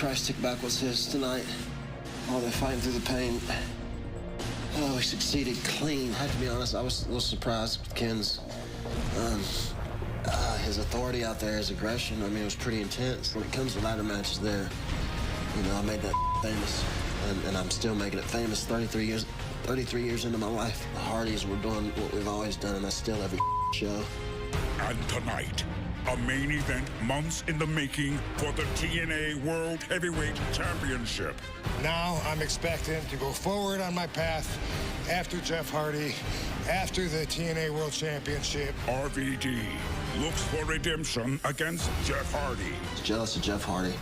Christ took back what's his tonight. Oh, they're fighting through the pain. Oh, he succeeded clean. I have to be honest, I was a little surprised with Ken's his authority out there, his aggression. I mean, it was pretty intense. When it comes to ladder matches there, you know, I made that famous, and I'm still making it famous 33 years into my life. The Hardys were doing what we've always done, and that's still every show. And tonight, a main event months in the making for the TNA World Heavyweight Championship. Now I'm expecting to go forward on my path after Jeff Hardy, after the TNA World Championship. RVD looks for redemption against Jeff Hardy. He's jealous of Jeff Hardy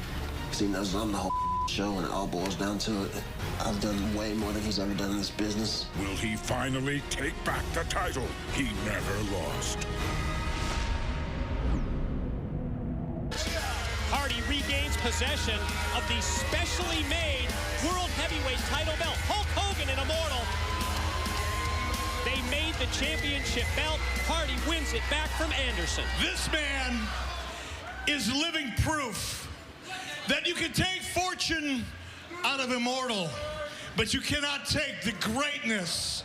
because he knows I'm the whole show when it all boils down to it. I've done way more than he's ever done in this business. Will he finally take back the title he never lost? Hardy regains possession of the specially made World Heavyweight title belt. Hulk Hogan and Immortal. They made the championship belt. Hardy wins it back from Anderson. This man is living proof that you can take fortune out of Immortal, but you cannot take the greatness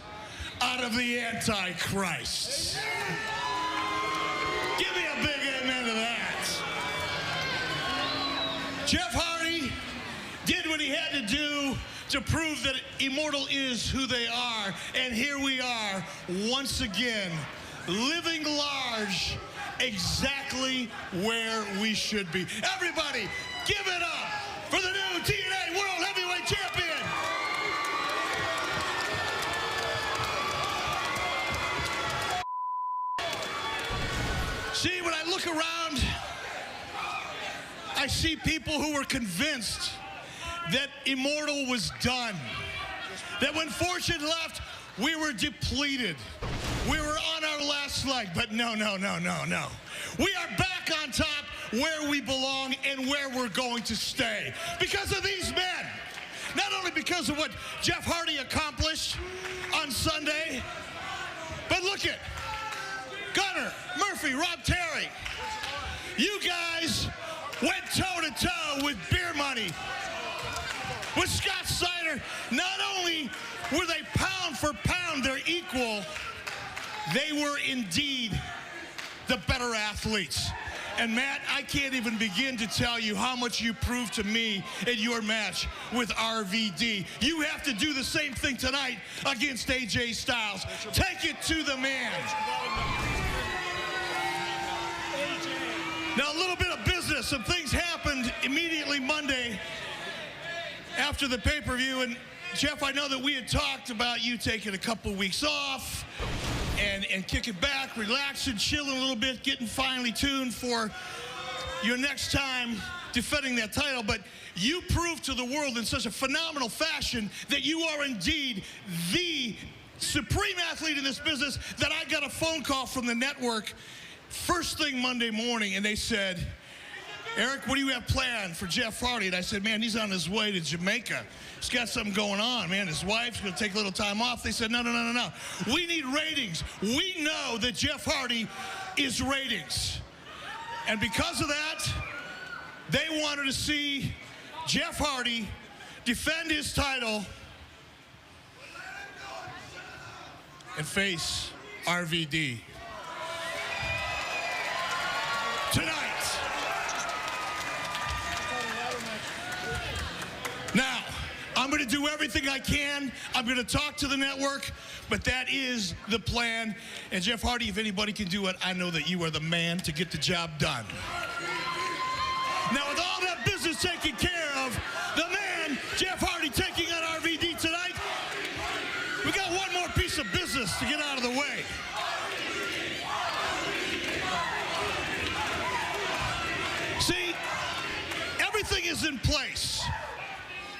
out of the Antichrist. Give me a big amen to that. Jeff Hardy did what he had to do to prove that Immortal is who they are. And here we are, once again, living large, exactly where we should be. Everybody, give it up for the new TNA World Heavyweight Champion. See, when I look around, I see people who were convinced that Immortal was done. That when fortune left, we were depleted. We were on our last leg, but no, no, no, no, no. We are back on top where we belong and where we're going to stay. Because of these men. Not only because of what Jeff Hardy accomplished on Sunday, but look at Gunner, Murphy, Rob Terry. You guys went toe-to-toe with Beer Money, with Scott Steiner. Not only were they pound for pound their equal, they were indeed the better athletes. And Matt, I can't even begin to tell you how much you proved to me in your match with RVD. You have to do the same thing tonight against AJ Styles. Take it to the man. Now, a little bit of business. Some things happened immediately Monday after the pay-per-view. And Jeff, I know that we had talked about you taking a couple weeks off and kicking back, relaxing, chilling a little bit, getting finely tuned for your next time defending that title. But you proved to the world in such a phenomenal fashion that you are indeed the supreme athlete in this business that I got a phone call from the network first thing Monday morning, and they said, Eric, what do you have planned for Jeff Hardy? And I said, man, he's on his way to Jamaica. He's got something going on, man. His wife's going to take a little time off. They said, no, no, no, no, no. We need ratings. We know that Jeff Hardy is ratings. And because of that, they wanted to see Jeff Hardy defend his title and face RVD tonight. Now, I'm going to do everything I can. I'm going to talk to the network, but that is the plan. And Jeff Hardy, if anybody can do it, I know that you are the man to get the job done. Now, with all that business taken care of, the man, Jeff Hardy, taking on RVD tonight, we got one more piece of business to get out of the way. See, everything is in place.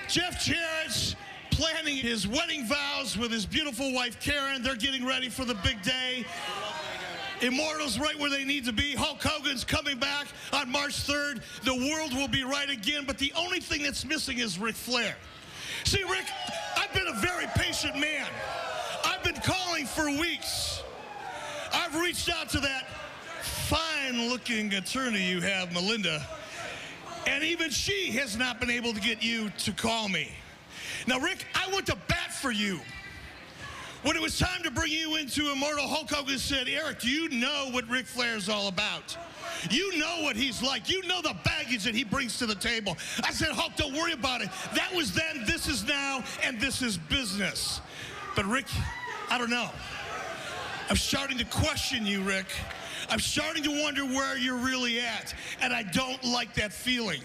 Jeff Jarrett's planning his wedding vows with his beautiful wife, Karen. They're getting ready for the big day. Immortal's right where they need to be. Hulk Hogan's coming back on March 3rd. The world will be right again, but the only thing that's missing is Ric Flair. See, Rick, I've been a very patient man. I've been calling for weeks. I've reached out to that fine-looking attorney you have, Melinda, And even she has not been able to get you to call me. Now, Rick, I went to bat for you. When it was time to bring you into Immortal, Hulk Hogan said, Eric, do you know what Ric Flair's all about? You know what he's like. You know the baggage that he brings to the table. I said, Hulk, don't worry about it. That was then, this is now, and this is business. But Rick, I don't know. I'm starting to question you, Rick. I'm starting to wonder where you're really at, and I don't like that feeling.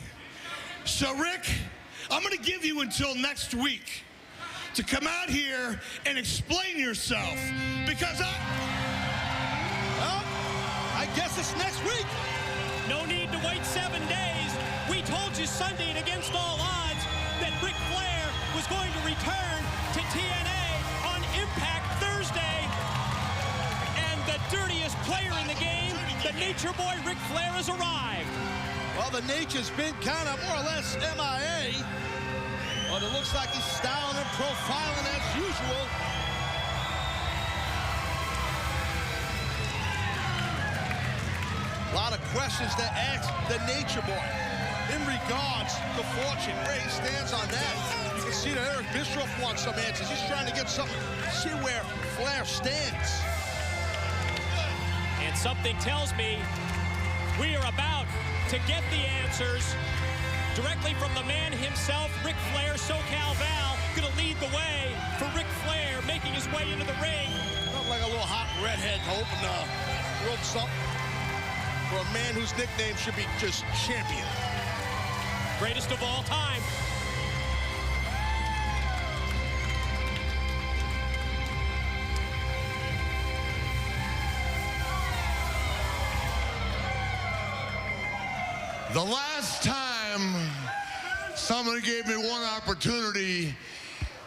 So, Rick, I'm going to give you until next week to come out here and explain yourself, because Well, I guess it's next week. No need to wait 7 days. We told you Sunday and against all odds that Ric Flair was going to return to TNA on Impact Thursday. And the dirtiest player in the game, the Nature Boy Ric Flair, has arrived. Well, the Nature's been kind of more or less MIA. But it looks like he's styling and profiling as usual. A lot of questions to ask the Nature Boy in regards to fortune, where he stands on that. You can see that Eric Bischoff wants some answers. He's trying to get something, see where Flair stands. And something tells me we are about to get the answers directly from the man himself, Ric Flair. SoCal Val going to lead the way for Ric Flair, making his way into the ring. Not like a little hot redhead to open the ropes up for a man whose nickname should be just champion. Greatest of all time. The last time someone gave me one opportunity,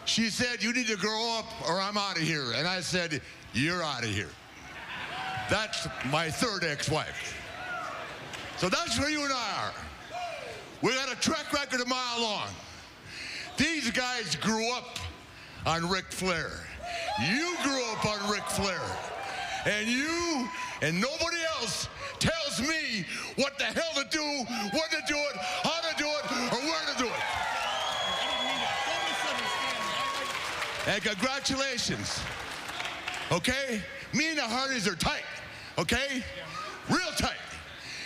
she said, you need to grow up or I'm out of here. And I said, you're out of here. That's my third ex-wife. So that's where you and I are. We got a track record a mile long. These guys grew up on Ric Flair. You grew up on Ric Flair. And you and nobody else tells me what the hell to do, when to do it, how to do it, or where to do it. And congratulations, okay? Me and the Hardys are tight, okay? Real tight.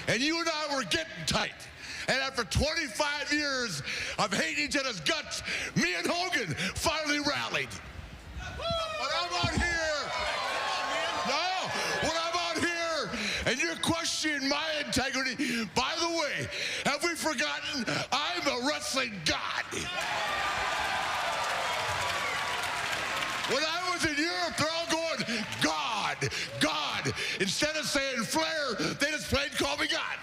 And you and I were getting tight. And after 25 years of hating each other's guts, me and Hogan finally rallied. But I'm out here. No, when I'm out here and you're questioning my integrity, by the way, have we forgotten I'm a wrestling god? When I was in Europe, they're all going, God, God. Instead of saying Flair, they just plain call me God.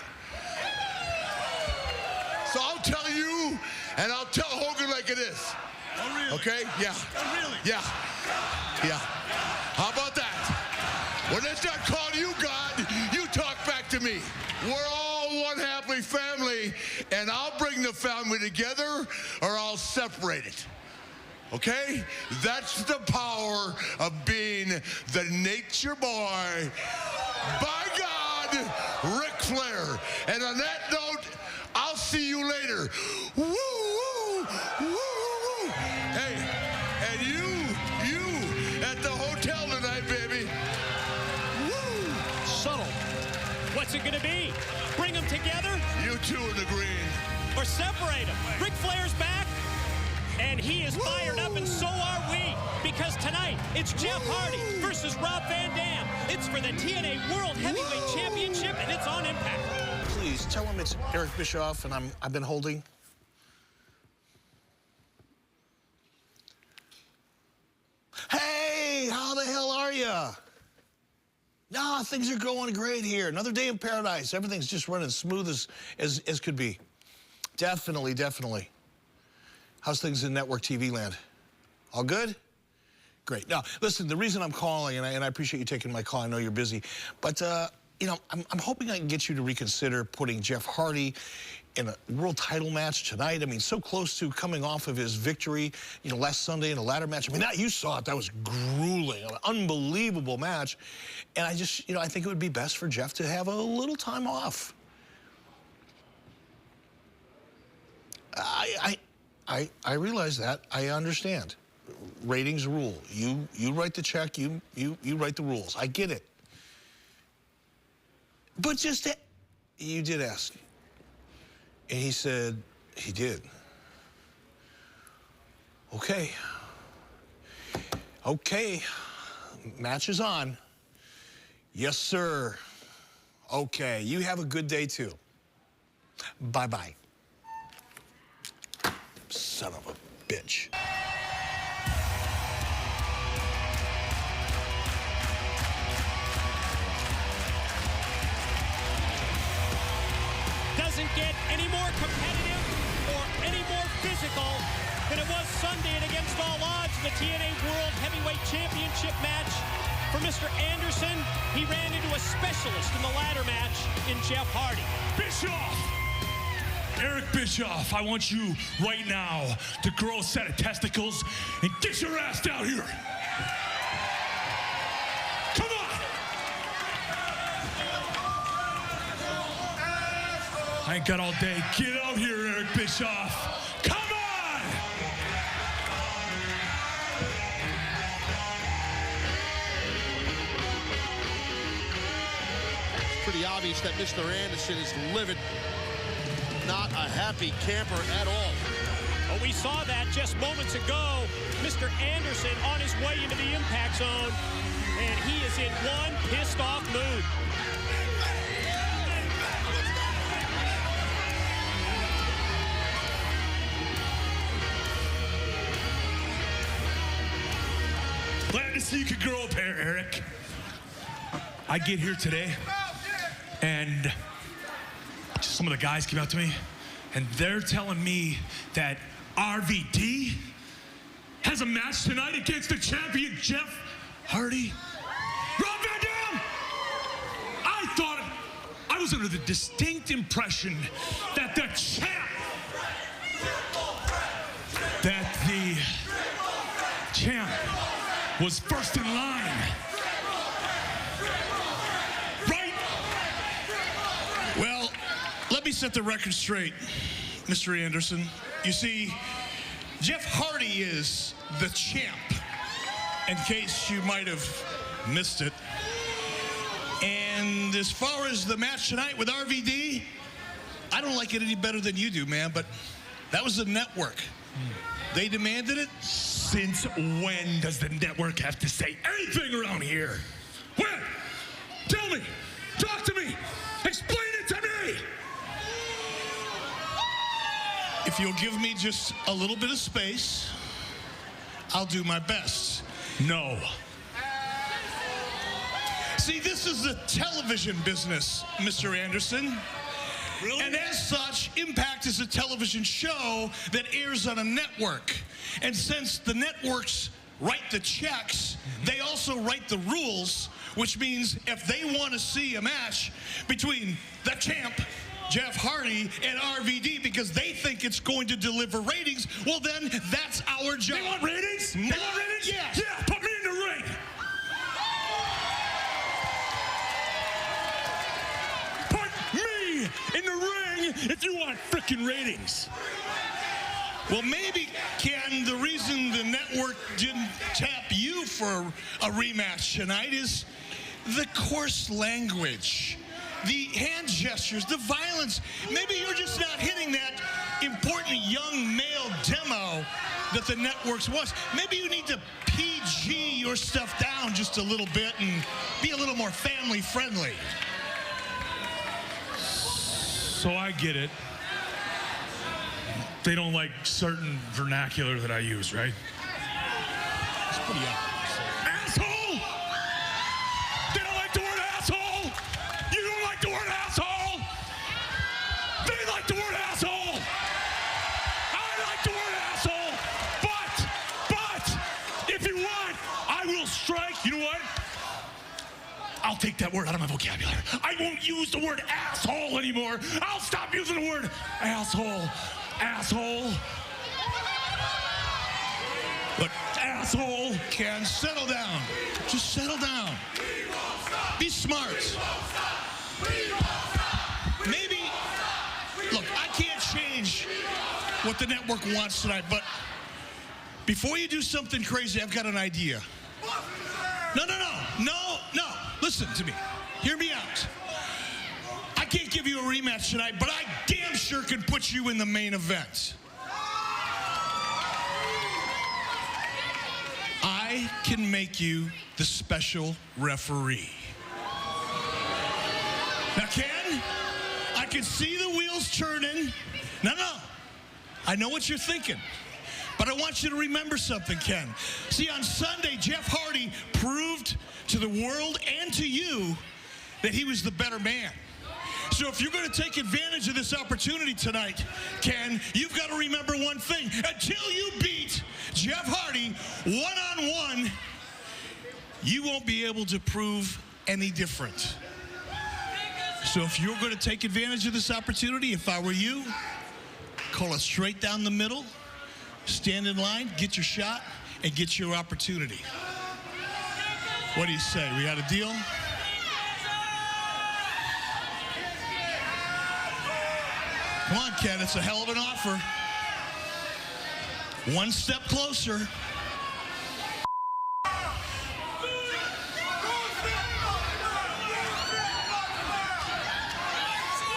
So I'll tell you, and I'll tell Hogan like it is. Oh, really? Okay? Yeah. Oh, really? Yeah. Yeah. How about that? When they start calling you God, you talk back to me. We're all one happy family, and I'll bring the family together or I'll separate it. Okay? That's the power of being the Nature Boy. By God, Ric Flair. And on that note, I'll see you later. Woo, woo, woo, woo. Hey, and you at the hotel tonight, baby. Woo. Subtle. What's it going to be? Bring them together You two in the green. or separate them? Ric Flair's back, and he is fired up, and so are we. Because tonight, it's Jeff Hardy versus Rob Van Dam. It's for the TNA World Heavyweight Championship, and it's on Impact. Please tell him it's Eric Bischoff, and I've been holding. Hey, how the hell are you? No, things are going great here. Another day in paradise. Everything's just running smooth as could be. Definitely, definitely. How's things in network TV land? All good? Great. Now, listen, the reason I'm calling, and I appreciate you taking my call, I know you're busy, but, you know, I'm hoping I can get you to reconsider putting Jeff Hardy in a world title match tonight. I mean, so close to coming off of his victory, you know, last Sunday in a ladder match. I mean, you saw it. That was grueling, an unbelievable match. And I just, you know, I think it would be best for Jeff to have a little time off. I realize that. I understand. Ratings rule. You write the check. You write the rules. I get it. But just you did ask, and he said he did. Okay. Okay. Match is on. Yes, sir. Okay. You have a good day too. Bye-bye. Son of a bitch. Doesn't get any more competitive or any more physical than it was Sunday and against all odds in the TNA World Heavyweight Championship match. For Mr. Anderson, he ran into a specialist in the ladder match in Jeff Hardy. Bischoff! Eric Bischoff, I want you right now to grow a set of testicles and get your ass down here. Come on! I ain't got all day. Get out here, Eric Bischoff. Come on! It's pretty obvious that Mr. Anderson is livid. Not a happy camper at all. Well, we saw that just moments ago. Mr. Anderson on his way into the impact zone, and he is in one pissed off mood. Glad to see you could grow up here, Eric. I get here today, and some of the guys came out to me, and they're telling me that RVD has a match tonight against the champion Jeff Hardy. Rob Van Dam! I thought I was under the distinct impression that the champ was first in line. Right? Well, let me set the record straight, Mr. Anderson. You see, Jeff Hardy is the champ, in case you might have missed it. And as far as the match tonight with RVD, I don't like it any better than you do, man, but that was the network. They demanded it. Since when does the network have to say anything around here? When? Tell me. Talk to me. Explain it to me. If you'll give me just a little bit of space, I'll do my best. No. See, this is the television business, Mr. Anderson. Really? And as such, Impact is a television show that airs on a network. And since the networks write the checks, they also write the rules, which means if they want to see a match between the champ, Jeff Hardy, and RVD because they think it's going to deliver ratings, well then, that's our job. They want ratings? They want ratings? Yes. Yeah, put me in the ring. Put me in the ring if you want frickin' ratings. Well, maybe, Ken, the reason the network didn't tap you for a rematch tonight is the coarse language, the hand gestures, the violence. Maybe you're just not hitting that important young male demo that the networks wants. Maybe you need to PG your stuff down just a little bit and be a little more family friendly. So I get it. They don't like certain vernacular that I use, right? It's pretty obvious. Asshole! They don't like the word asshole! You don't like the word asshole! They like the word asshole! I like the word asshole! But, if you want, I will strike. You know what? I'll take that word out of my vocabulary. I won't use the word asshole anymore. I'll stop using the word asshole. Asshole. Look, Asshole. Ken, settle down. Just settle down. Be smart. Maybe, look, I can't change what the network wants tonight, but before you do something crazy, I've got an idea. No. Listen to me. Hear me out. I can't give you a rematch tonight, but I damn sure can put you in the main event. I can make you the special referee. Now, Ken, I can see the wheels turning. No. I know what you're thinking. But I want you to remember something, Ken. See, on Sunday, Jeff Hardy proved to the world and to you that he was the better man. So if you're going to take advantage of this opportunity tonight, Ken, you've got to remember one thing. Until you beat Jeff Hardy one-on-one, you won't be able to prove any different. So if you're going to take advantage of this opportunity, if I were you, call it straight down the middle, stand in line, get your shot, and get your opportunity. What do you say? We got a deal? Come on, Ken, it's a hell of an offer. One step closer.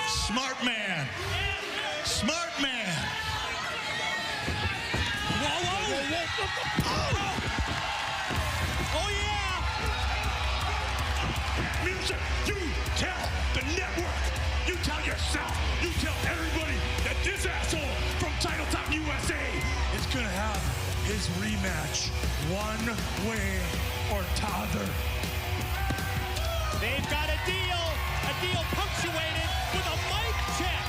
Smart man. Smart man. Oh, yeah! Music, you tell the network, you tell yourself, you tell everybody that this asshole from Title Top USA is gonna have his rematch one way or t'other. They've got a deal punctuated with a mic check.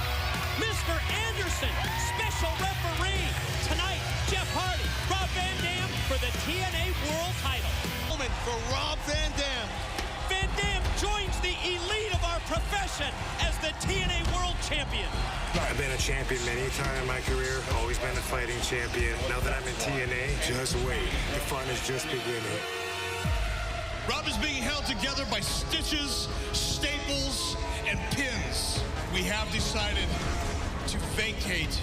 Mr. Anderson, special referee. Tonight, Jeff Hardy, Rob Van Dam for the TNA World title. Moment for Rob Van Dam. Van Dam joins the elite of our profession as the TNA World Champion. I've been a champion many times in my career, always been a fighting champion. Now that I'm in TNA, just wait. The fun is just beginning. Rob is being held together by stitches, staples, and pins. We have decided to vacate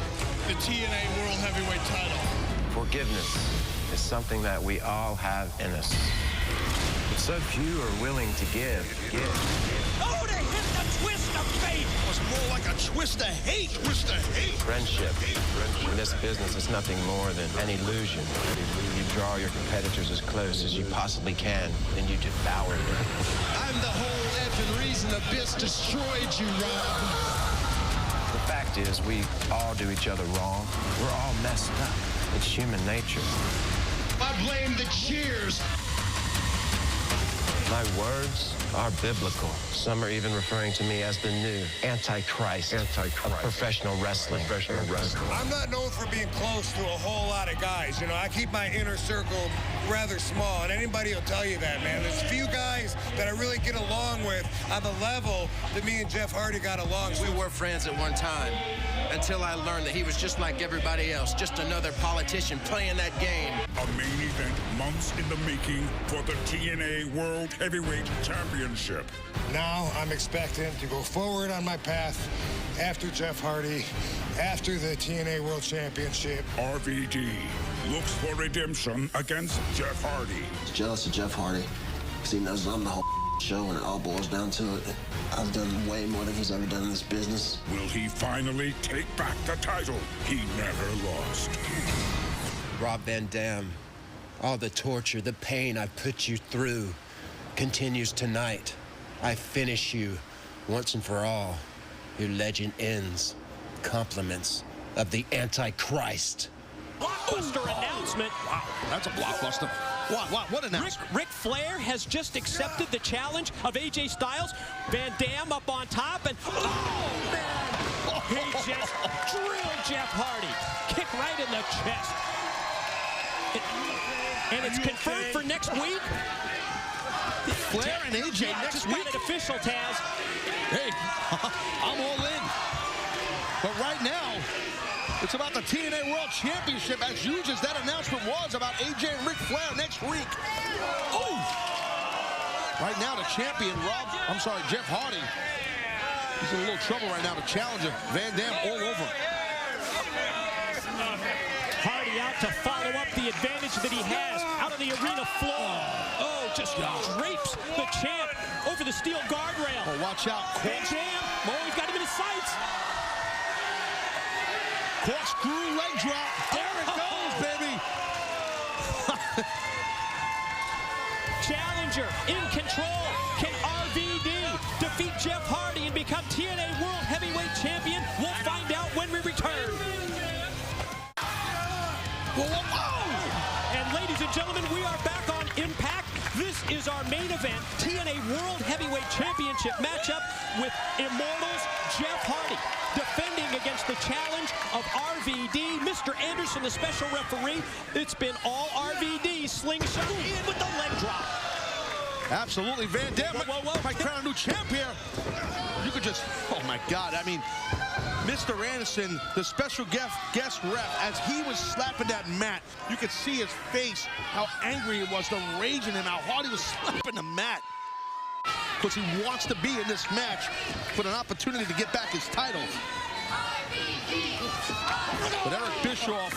the TNA World Heavyweight title. Forgiveness is something that we all have in us. But so few are willing to give. Oh, they hit the twist of fate. It was more like a twist of hate. Twist of hate. Friendship. In this business, it's nothing more than an illusion. You draw your competitors as close as you possibly can, then you devour them. I'm the whole effing reason Abyss destroyed you, Rob. The fact is, we all do each other wrong. We're all messed up. It's human nature. I blame the cheers. My words are biblical. Some are even referring to me as the new Antichrist of professional wrestling. I'm not known for being close to a whole lot of guys. You know, I keep my inner circle rather small, and anybody will tell you that, man. There's a few guys that I really get along with on the level that me and Jeff Hardy got along with. We were friends at one time until I learned that he was just like everybody else, just another politician playing that game. A main event months in the making for the TNA World Heavyweight Championship. Now I'm expecting to go forward on my path after Jeff Hardy, after the TNA World Championship. RVD looks for redemption against Jeff Hardy. He's jealous of Jeff Hardy because he knows I'm the whole show when it all boils down to it. I've done way more than he's ever done in this business. Will he finally take back the title he never lost? Rob Van Dam, all the torture, the pain I've put you through continues tonight. I finish you once and for all. Your legend ends. Compliments of the Antichrist. Blockbuster announcement. Wow, that's a blockbuster. What announcement? Ric Flair has just accepted the challenge of AJ Styles. Van Dam up on top, and oh, man! He just drilled Jeff Hardy. Kick right in the chest. And it's confirmed for next week. Flair and AJ next week. Got it official, Taz. Hey, I'm all in. But right now, it's about the TNA World Championship, as huge as that announcement was about AJ and Ric Flair next week. Oh! Right now, the champion, Jeff Hardy. He's in a little trouble right now. The challenger, Van Dam, all over. out to follow up the advantage that he has out on the arena floor. Oh, just drapes the champ over the steel guardrail. Oh, watch out. Van Dam, oh, he's got him in his sights. Corkscrew leg drop. There it goes, baby. Challenger in control. Can RVD defeat Jeff Hardy and become TNA World Heavyweight Champion? We'll find out when we return. Whoa, whoa, whoa. And ladies and gentlemen, we are back on Impact. This is our main event, TNA World Heavyweight Championship matchup with Immortal's Jeff Hardy, defending against the challenge of RVD. Mr. Anderson, the special referee. It's been all RVD, slingshot in with the leg drop. Absolutely, Van Dam might crown a new champ here. You could just, oh my God, I mean, Mr. Anderson, the special guest ref, as he was slapping that mat, you could see his face, how angry it was, the rage in him, how hard he was slapping the mat. Because he wants to be in this match for an opportunity to get back his title. But Eric Bischoff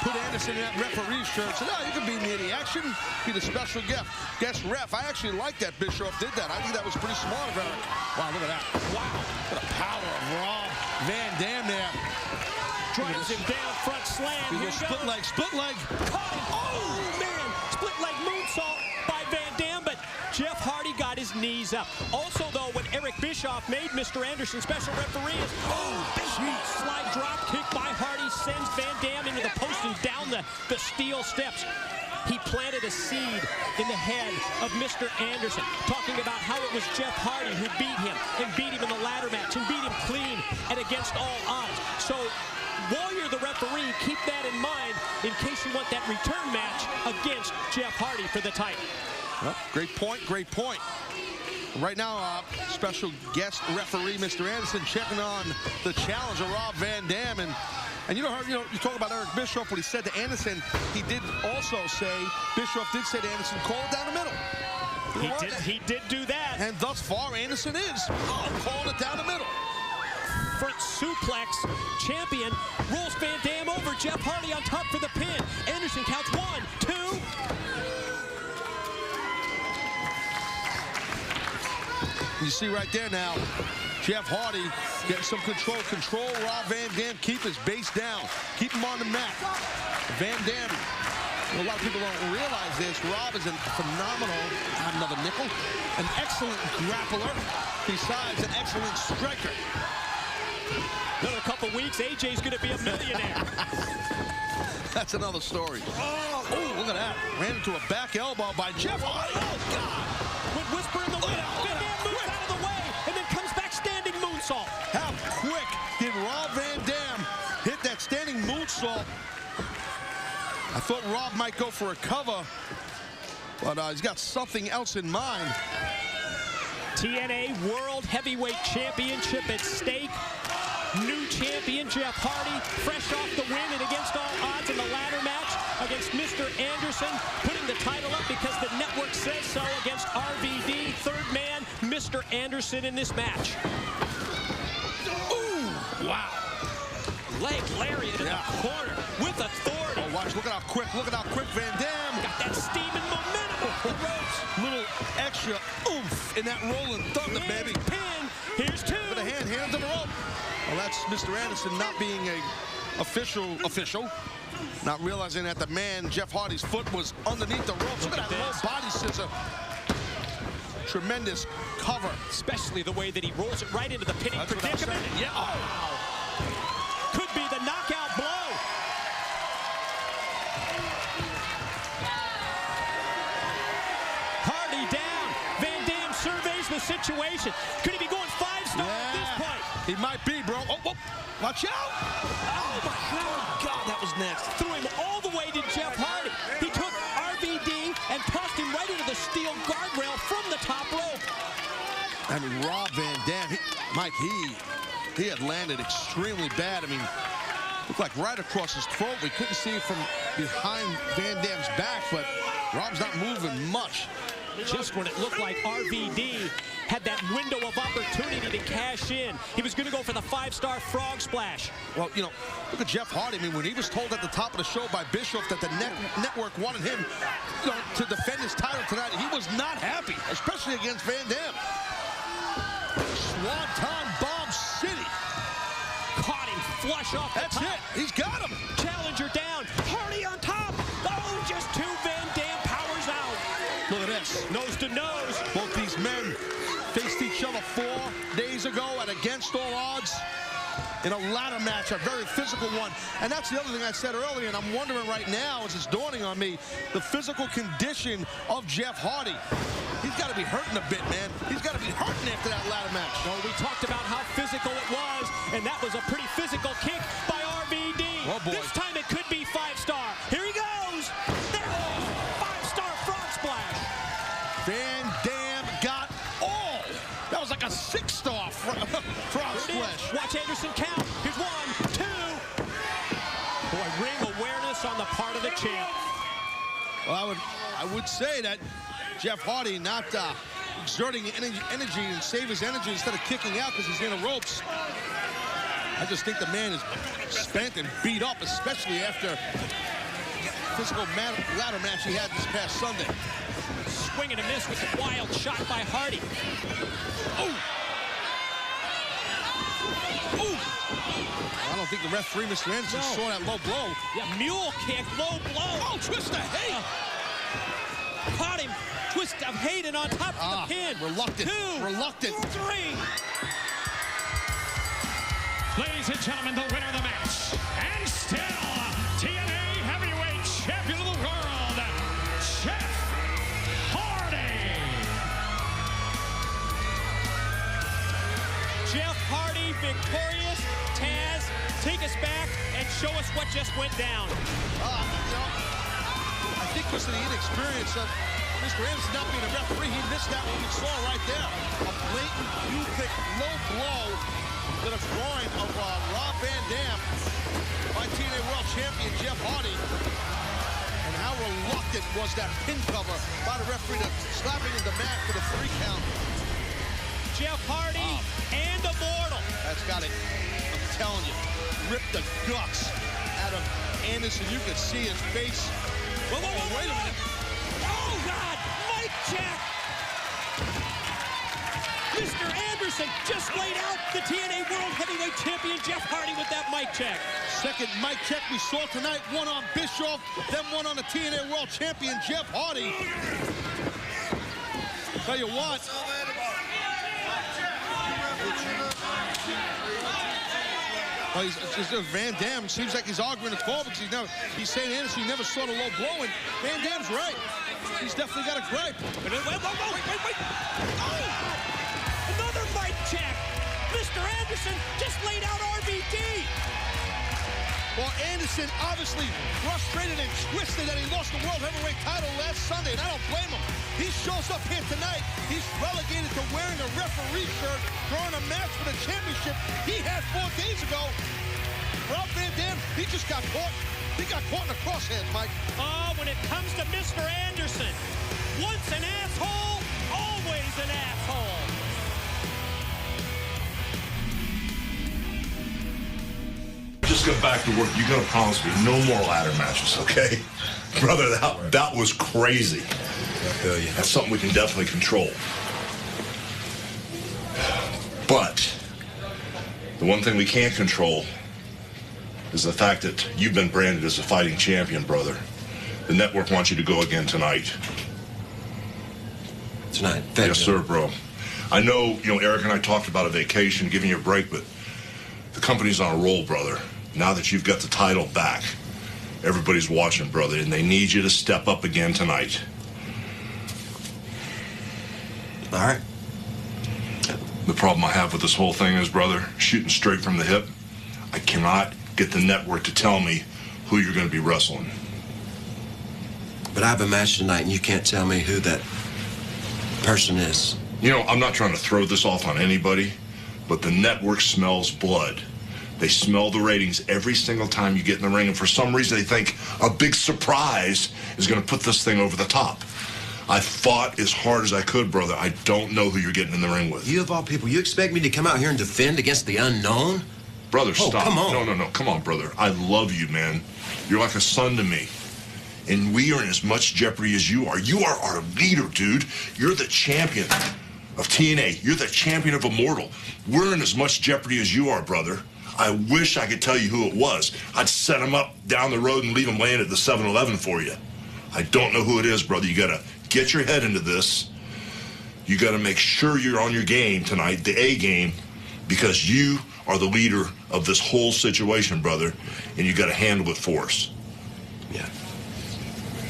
put Anderson in that referee shirt, said, oh, you can be near the action, be the special guest ref. I actually like that Bischoff did that. I think that was pretty smart of Eric. Wow, look at that. Wow, what a power of Rob Van Dam there. Drives him down, front slam. Here Split leg, split leg. Oh, man, split leg moonsault by Van Dam, but Jeff Hardy got his knees up. Also, though, when Eric Bischoff made Mr. Anderson special referee, slide drop kick by Hardy sends Van Dam into the post and down the steel steps. He planted a seed in the head of Mr. Anderson, talking about how it was Jeff Hardy who beat him and beat him in the ladder match and beat him clean and against all odds. So while you're the referee, keep that in mind in case you want that return match against Jeff Hardy for the title. Well, great point, great point. Right now, special guest referee Mr. Anderson checking on the challenger Rob Van Dam, and you talk about Eric Bischoff, what he said to Anderson. He did also say, Bischoff did say to Anderson, call it down the middle. He did do that. And thus far, Anderson is calling it down the middle. Front suplex, champion rolls Van Dam over. Jeff Hardy on top for the pin. Anderson counts 1, 2. You see right there now, Jeff Hardy getting some control. Control Rob Van Dam, keep his base down. Keep him on the mat. Van Dam, a lot of people don't realize this, Rob is a phenomenal, another nickel, an excellent grappler, besides an excellent striker. Another couple weeks, AJ's gonna be a millionaire. That's another story. Oh, look at that. Ran into a back elbow by Jeff Hardy. Oh, God. With Whisper in the wind, Van Dam moves out of the way and then comes back standing moonsault. How quick did Rob Van Dam hit that standing moonsault? I thought Rob might go for a cover, but he's got something else in mind. TNA World Heavyweight Championship at stake. New champion Jeff Hardy, fresh off the win and against all odds in the ladder match against Mr. Anderson, putting the title up because the network says so against RVD. Third man, Mr. Anderson in this match. Ooh, wow. Leg lariat in the corner with authority. Oh, watch, look at how quick Van Dam. Got that steam and momentum off the ropes. Little extra oomph in that rolling thunder, baby. Pin, here's 2. With a hand to the rope. Well, that's Mr. Anderson not being a official, not realizing that the man, Jeff Hardy's foot was underneath the ropes. Look at that low body scissor. Tremendous cover. Especially the way that he rolls it right into the pinning predicament. Yeah. Oh. Could be the knockout blow. Hardy down. Van Dam surveys the situation. Could he be going 5-star at this point? He might be, bro. Oh, watch out. Oh, my God, that was nasty. Threw him all the way to Jeff Hardy. He took RVD and tossed him right into the steel guardrail from the top rope. I mean, Rob Van Dam, Mike, he had landed extremely bad. I mean, looked like right across his throat. We couldn't see it from behind Van Dam's back, but Rob's not moving much. Just when it looked like RVD had that window of opportunity to cash in. He was going to go for the 5-star frog splash. Well, you know, look at Jeff Hardy. I mean, when he was told at the top of the show by Bischoff that the network wanted him, you know, to defend his title tonight, he was not happy, especially against Van Dam. Swanton Bomb City. Caught him flush off the top. That's it. He's got him. Challenger down. Hardy on top. Oh, just 2 Van Dam powers out. Look at this. Nose to nose. Both these men faced each other 4 days ago at against all odds in a ladder match, a very physical one. And that's the other thing I said earlier, and I'm wondering right now, as it's dawning on me, the physical condition of Jeff Hardy. He's got to be hurting a bit, man. He's got to be hurting after that ladder match. Well, we talked about how physical it was, and that was a pretty physical kick by RVD. Oh, boy. This time it could be 5-star. Here he goes. There it is. 5-star frog splash. Van Dam got all. That was like a 6-star frog splash. Watch Anderson count. Here's 1, 2. Boy, ring awareness on the part of the champ. Well, I would say that Jeff Hardy not exerting energy and save his energy instead of kicking out because he's in the ropes. I just think the man is spent and beat up, especially after the physical ladder match he had this past Sunday. Swing and a miss with a wild shot by Hardy. Oh! Oh! I don't think the referee, Mr. Anderson, saw that low blow. Yeah, mule kick, low blow. Oh, twist of hate! Caught him. Twist of Hayden on top of the pin. Reluctant. 2, Reluctant. 3. Ladies and gentlemen, the winner of the match, and still TNA Heavyweight Champion of the World, Jeff Hardy. Jeff Hardy victorious. Taz, take us back and show us what just went down. You know, I think because of the inexperience of Mr. Anderson not being a referee, he missed that one we saw right there. A blatant U-kick low blow to the groin of Rob Van Dam by TNA World Champion Jeff Hardy. And how reluctant was that pin cover by the referee to slap him in the mat for the 3 count. Jeff Hardy and Immortal. That's got it. I'm telling you, ripped the guts out of Anderson. You could see his face. Whoa, wait a minute. Oh, God! Mic check! Mr. Anderson just laid out the TNA World Heavyweight Champion Jeff Hardy with that mic check. Second mic check we saw tonight. One on Bischoff, then one on the TNA World Champion Jeff Hardy. Tell you what. Well, Van Dam seems like he's arguing the call because he's saying Anderson he never saw the low blow, and Van Dam's right. He's definitely got a gripe. Wait. Oh! Another mic check. Mr. Anderson just laid out RVD. Well, Anderson obviously frustrated and twisted that he lost the World Heavyweight title last Sunday, and I don't blame him. He shows up here tonight. He's relegated to wearing a referee shirt during a match for the championship he had 4 days ago. Rob Van Dam, he just got caught. He got caught in the crosshairs, Mike. Oh, when it comes to Mr. Anderson, once an asshole, always an asshole. Just get back to work. You gotta promise me no more ladder matches, okay? Brother, that was crazy. I feel you. That's something we can definitely control. But the one thing we can't control is the fact that you've been branded as a fighting champion, brother. The network wants you to go again tonight. Tonight? Yes, sir, bro. I know, Eric and I talked about a vacation, giving you a break, but the company's on a roll, brother. Now that you've got the title back, everybody's watching, brother, and they need you to step up again tonight. All right. The problem I have with this whole thing is, brother, shooting straight from the hip, I cannot get the network to tell me who you're going to be wrestling. But I have a match tonight, and you can't tell me who that person is. I'm not trying to throw this off on anybody, but the network smells blood. They smell the ratings every single time you get in the ring, and for some reason they think a big surprise is going to put this thing over the top. I fought as hard as I could, brother. I don't know who you're getting in the ring with. You of all people, you expect me to come out here and defend against the unknown? Brother, Oh, stop. come on. No. Come on, brother. I love you, man. You're like a son to me. And we are in as much jeopardy as you are. You are our leader, dude. You're the champion of TNA. You're the champion of Immortal. We're in as much jeopardy as you are, brother. I wish I could tell you who it was. I'd set him up down the road and leave him laying at the 7-Eleven for you. I don't know who it is, brother. You gotta get your head into this. You gotta make sure you're on your game tonight, the A game, because you are the leader of this whole situation, brother, and you gotta handle it for us. Yeah.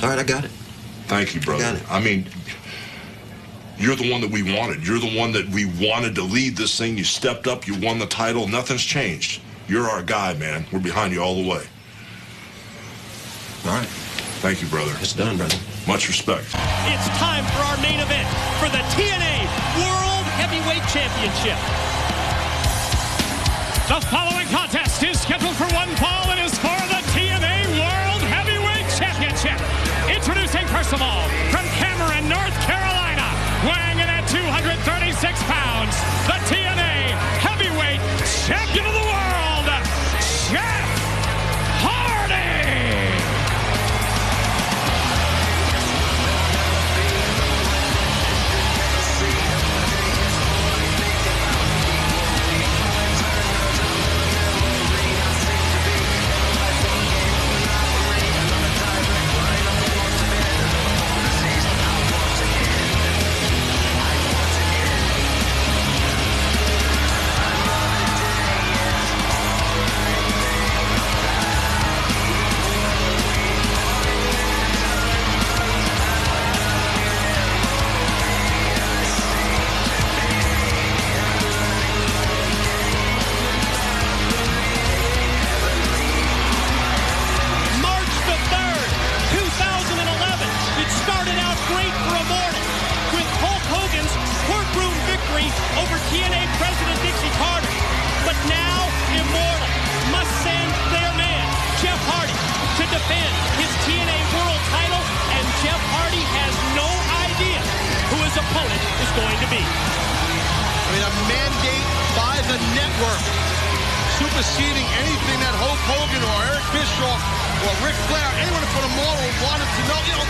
All right, I got it. Thank you, brother. I got it. I mean, you're the one that we wanted. You're the one that we wanted to lead this thing. You stepped up. You won the title. Nothing's changed. You're our guy, man. We're behind you all the way. All right. Thank you, brother. It's done, brother. Much respect. It's time for our main event for the TNA World Heavyweight Championship. The following contest is scheduled for one fall and is for the TNA World Heavyweight Championship. Introducing first of all, from Cameron, North Carolina, weighing in at 236 pounds, the TNA Heavyweight Champion of the World, Jeff Hardy. Over TNA President Dixie Carter. But now, Immortal must send their man, Jeff Hardy, to defend his TNA World title, and Jeff Hardy has no idea who his opponent is going to be. I mean, a mandate by the network, superseding anything that Hulk Hogan or Eric Bischoff or Ric Flair, anyone from Immortal wanted to know. You know,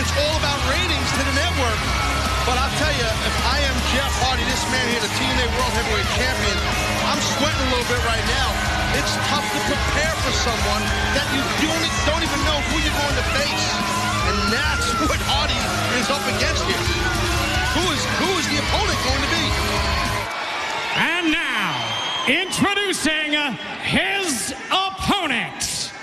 it's all about ratings to the network. But I'll tell you, if I am Jeff Hardy, this man here, the TNA World Heavyweight Champion, I'm sweating a little bit right now. It's tough to prepare for someone that you don't even know who you're going to face. And that's what Hardy is up against here. Who is the opponent going to be? And now, introducing his opponent.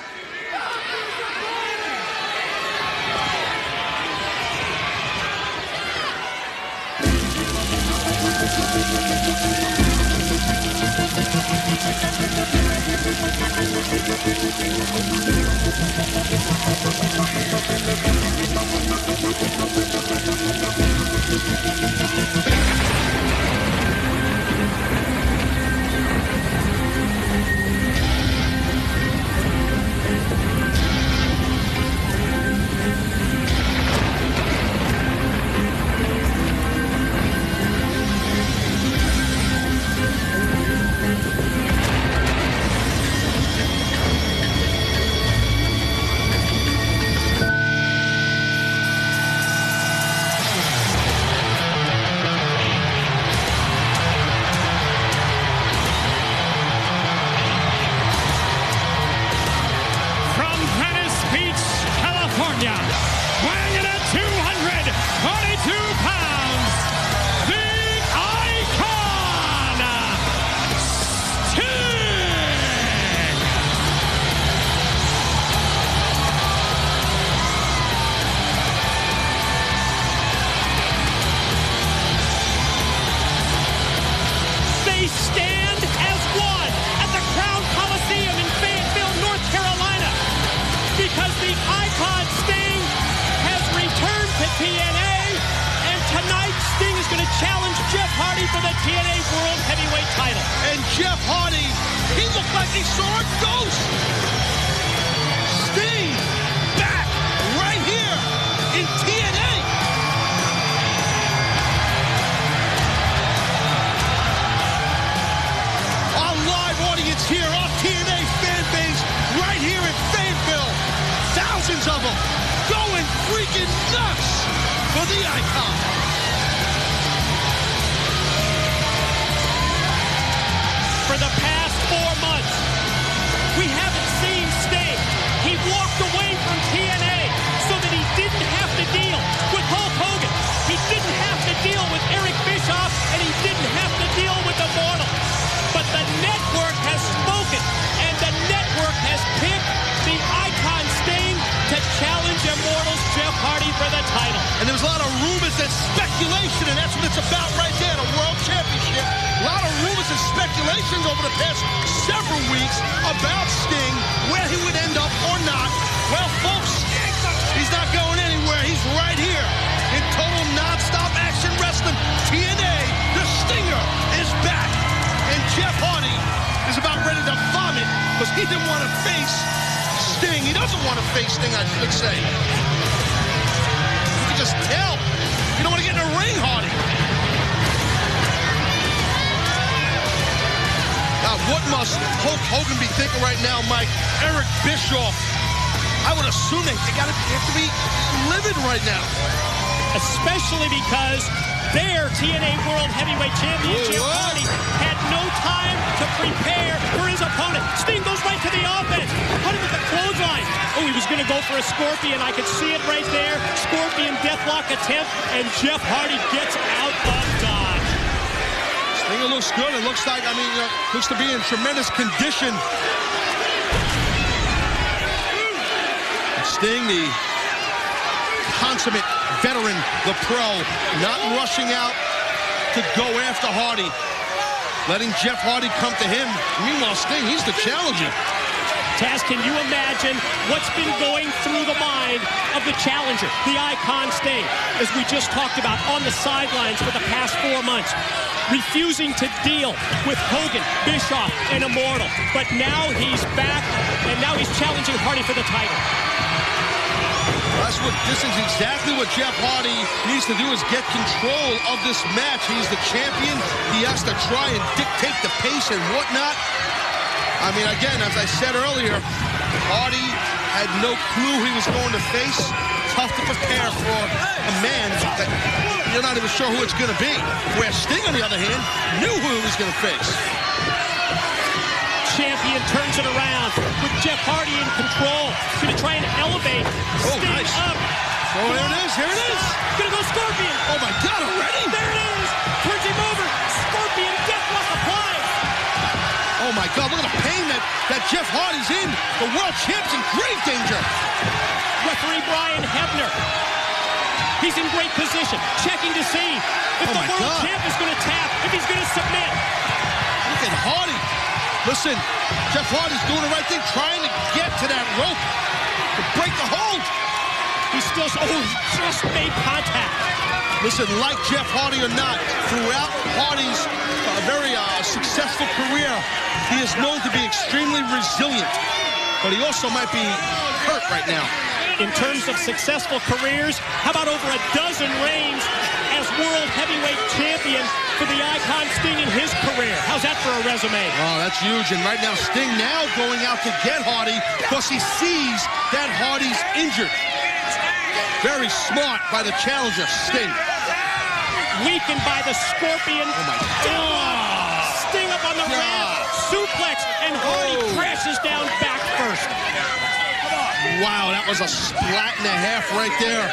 Weighing in at 242 pounds, the Icon, Sting! They stand as one at the Crown Coliseum in Fayetteville, North Carolina, because the Icon Sting has returned to TNA, and tonight Sting is going to challenge Jeff Hardy for the TNA World Heavyweight title. And Jeff Hardy, he looked like he saw a ghost. Sting back right here in TNA. for the Icon. For the past 4 months, we haven't seen Sting. He walked away from TNA so that he didn't have to deal with Hulk Hogan. He didn't have to deal with Eric Bischoff, and he didn't have to deal with Immortal. But the network has spoken, and the network has picked the Icon Sting to challenge Immortal's Jeff Hardy for the title. And there's a lot of rumors and speculation, and that's what it's about right there, the World Championship. A lot of rumors and speculations over the past several weeks about Sting, where he would end up or not. Well, folks, he's not going anywhere. He's right here in total non-stop action wrestling. TNA, the Stinger, is back. And Jeff Hardy is about ready to vomit because he didn't want to face Sting. He doesn't want to face Sting, I should say. You can just tell. You don't want to get in a ring, Hardy. Now, what must Hulk Hogan be thinking right now, Mike? Eric Bischoff. I would assume they have to be livid right now. Especially because their TNA World Heavyweight Championship Hardy had no time to prepare for his opponent. Sting goes right to the offense. Put him with the clothesline. Oh, he was going to go for a Scorpion. I could see it right there. Scorpion deathlock attempt, and Jeff Hardy gets out of dodge. Stinger looks good. It looks like, looks to be in tremendous condition. Sting, the consummate veteran, the pro, not rushing out to go after Hardy, letting Jeff Hardy come to him. Meanwhile, Sting, he's the challenger. Taz, can you imagine what's been going through the mind of the challenger, the Icon Sting, as we just talked about on the sidelines for the past 4 months, refusing to deal with Hogan, Bischoff, and Immortal. But now he's back, and now he's challenging Hardy for the title. This is exactly what Jeff Hardy needs to do, is get control of this match. He's the champion. He has to try and dictate the pace and whatnot. I mean, again, as I said earlier, Hardy had no clue he was going to face. Tough to prepare for a man that you're not even sure who it's going to be. Where Sting, on the other hand, knew who he was going to face. Champion turns it around with Jeff Hardy in control. Going to try and elevate Sting up. Oh, there it is. Here it is. Going to go Scorpion. Oh, my God, already? There it is. Turns him over. Scorpion deathlock applied. Oh, my God, look at the pain that Jeff Hardy's in. The world champ's in grave danger. Referee Brian Hebner. He's in great position, checking to see if the world champ is going to tap, if he's going to submit. Look at Hardy. Listen, Jeff Hardy's doing the right thing, trying to get to that rope to break the hold. He still, just made contact. Listen, like Jeff Hardy or not, throughout Hardy's very successful career, he is known to be extremely resilient, but he also might be hurt right now. In terms of successful careers, how about over a dozen reigns as World Heavyweight Champion for the Icon Sting in his career? How's that for a resume? Oh, that's huge. And right now, Sting now going out to get Hardy because he sees that Hardy's injured. Very smart by the challenger, Sting. Weakened by the Scorpion. Oh, my God. Sting up on the ramp. Suplex, and Hardy crashes down back first. Wow, that was a splat and a half right there.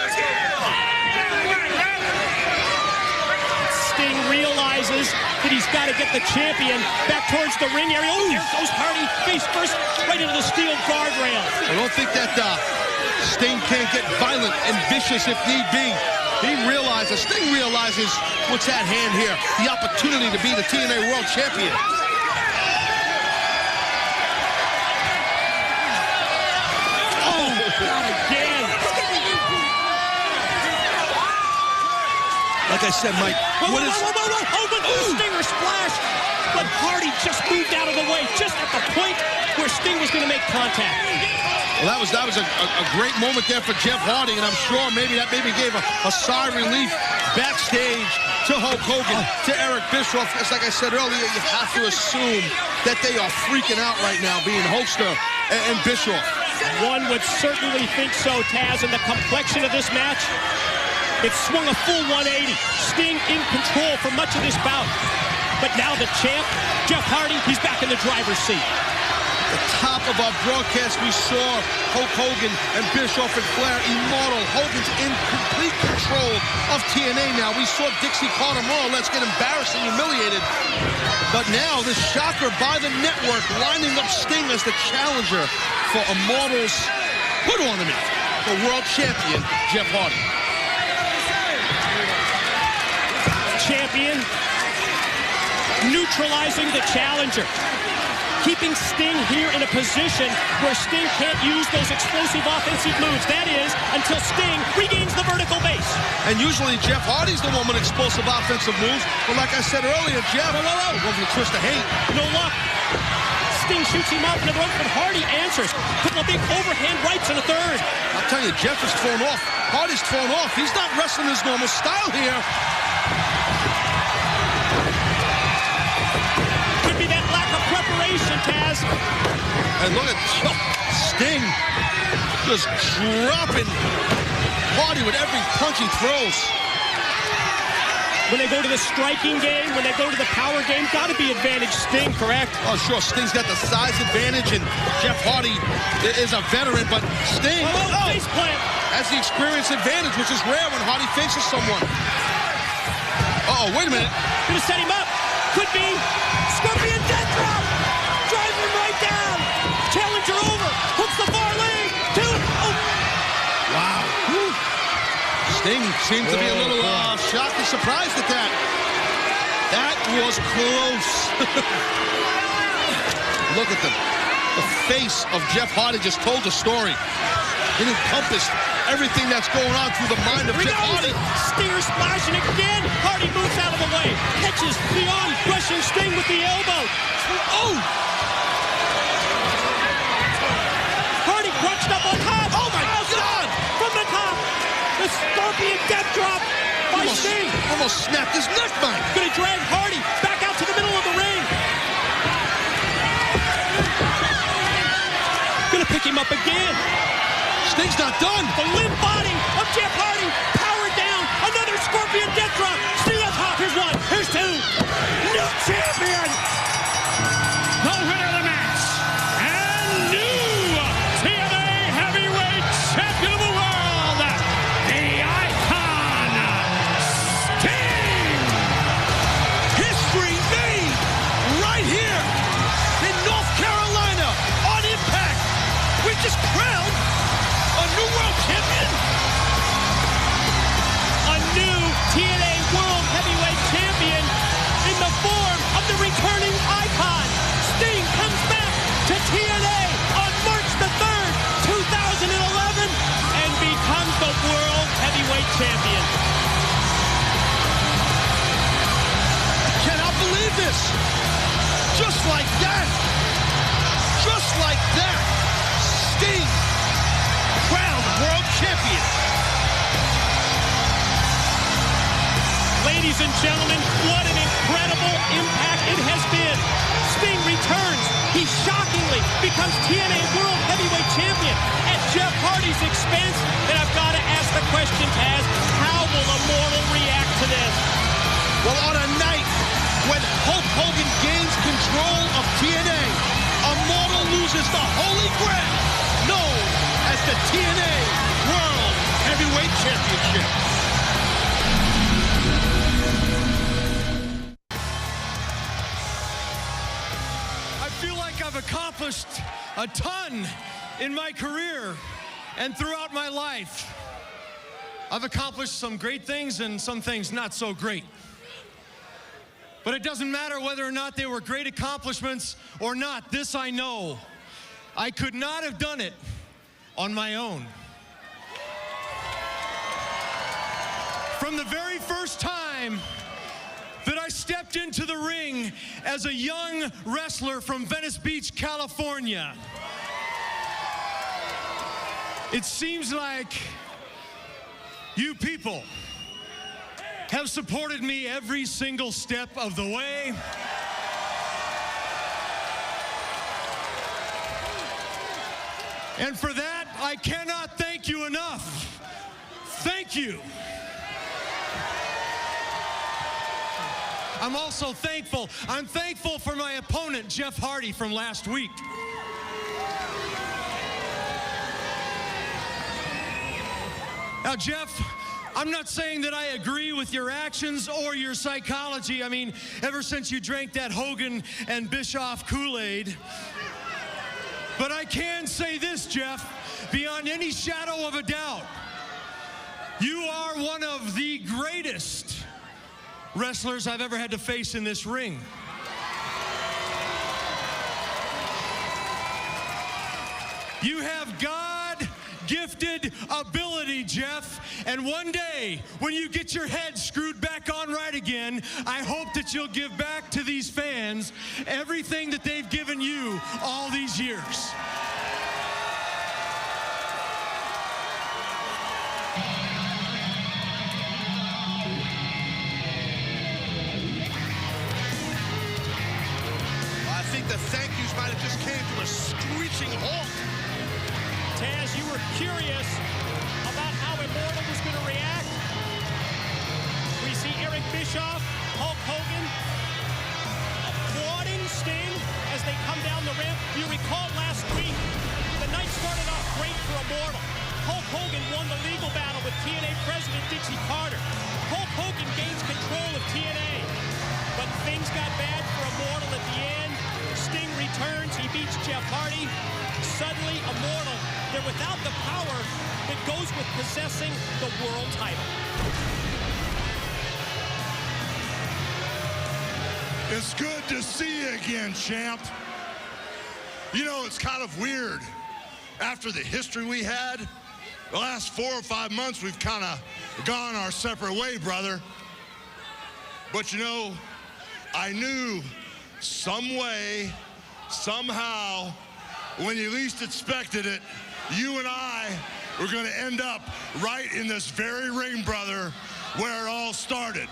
Sting realizes that he's got to get the champion back towards the ring area. Oh, there goes Hardy, face first, right into the steel guardrail. I don't think that Sting can't get violent and vicious if need be. Sting realizes what's at hand here, the opportunity to be the TNA World Champion. Not again. Like I said, Mike, Whoa, Stinger splash. But Hardy just moved out of the way, just at the point where Sting was going to make contact. Well, that was a great moment there for Jeff Hardy, and I'm sure that gave a sigh of relief backstage to Hulk Hogan, to Eric Bischoff. It's like I said earlier, you have to assume that they are freaking out right now, being Hulkster and Bischoff. One would certainly think so, Taz, and the complexion of this match. It swung a full 180. Sting in control for much of this bout. But now the champ, Jeff Hardy, he's back in the driver's seat. At the top of our broadcast, we saw Hulk Hogan and Bischoff and Flair, Immortal. Hogan's in complete control of TNA now. We saw Dixie Carter more or less get embarrassed and humiliated. But now the shocker by the network lining up Sting as the challenger for Immortal's put ornament, the world champion, Jeff Hardy. Champion neutralizing the challenger, keeping Sting here in a position where Sting can't use those explosive offensive moves. That is, until Sting regains the vertical base. And usually Jeff Hardy's the one with explosive offensive moves. But like I said earlier, Jeff, going for the twist of hate. No luck. Sting shoots him up in the rope, but Hardy answers. Couple of big overhand rights in the third. I'll tell you, Jeff is thrown off. Hardy's thrown off. He's not wrestling his normal style here. Could be that lack of preparation, Taz. And look at Sting just dropping Hardy with every punch he throws. When they go to the striking game, when they go to the power game, got to be advantage Sting, correct? Oh, sure. Sting's got the size advantage, and Jeff Hardy is a veteran, but Sting face plant. has the experience advantage, which is rare when Hardy faces someone. Uh-oh, wait a minute. Gonna set him up. Could be. Scorpion death drop. Drives him right down. Challenger over. Hooks the far leg. Two. Oh. Wow. Whew. Sting seemed to be a little shocked and surprised at that. That was close. Look at the face of Jeff Hardy just told the story. It encompassed everything that's going on through the mind of Jeff Hardy. Stinger splashing again. Hardy moves out of the way. Catches beyond, brushing Sting with the elbow. Oh! Hardy crunched up on top. Oh my God! From the top. The Scorpion death drop by Sting. Almost snapped his neck, Mike. Gonna drag Hardy back out to the middle of the ring. Gonna pick him up again. Sting's not done. The limp body of Jeff Hardy powered down. Another Scorpion death drop. Sting on top. Here's one. Here's two. New champion. The winner of the match and new TNA heavyweight champion of the world, the Icon, Sting. History made right here in North Carolina on Impact. We just crowned a new world champion. A new TNA World Heavyweight Champion in the form of the returning Icon. Sting comes back to TNA on March the 3rd, 2011, and becomes the World Heavyweight Champion. Cannot believe this. Just like that. Just like that. Sting, crowned world champion. Ladies and gentlemen, what an incredible impact it has been. Sting returns. He shockingly becomes TNA World Heavyweight Champion at Jeff Hardy's expense. And I've got to ask the question, Taz, how will Immortal react to this? Well, on a night when Hulk Hogan gains control of TNA, Immortal loses the Holy Grail, known as the TNA World Heavyweight Championship. I feel like I've accomplished a ton in my career and throughout my life. I've accomplished some great things and some things not so great. But it doesn't matter whether or not they were great accomplishments or not. This I know. I could not have done it on my own. From the very first time that I stepped into the ring as a young wrestler from Venice Beach, California, it seems like you people have supported me every single step of the way. And for that, I cannot thank you enough. Thank you. I'm also thankful. I'm thankful for my opponent, Jeff Hardy, from last week. Now, Jeff, I'm not saying that I agree with your actions or your psychology. I mean, ever since you drank that Hogan and Bischoff Kool-Aid. But I can say this, Jeff, beyond any shadow of a doubt, you are one of the greatest wrestlers I've ever had to face in this ring. You have God-gifted ability, Jeff, and one day, when you get your head screwed back on right again, I hope that you'll give back to these fans everything that they've given you all these years. I think the thank yous might have just came to a screeching halt. Taz, you were curious about how Immortal was going to react. We see Eric Bischoff, Hulk Hogan, applauding Sting as they come down the ramp. You recall last week, the night started off great for Immortal. Hulk Hogan won the legal battle with TNA President Dixie Carter. Hulk Hogan gains control of TNA. But things got bad for Immortal at the end. Sting returns, he beats Jeff Hardy. Suddenly, Immortal, they're without the power that goes with possessing the world title. It's good to see you again, champ. You know, it's kind of weird. After the history we had, the last 4 or 5 months, we've kind of gone our separate way, brother. But you know, I knew some way, somehow, when you least expected it, you and I were going to end up right in this very ring, brother, where it all started.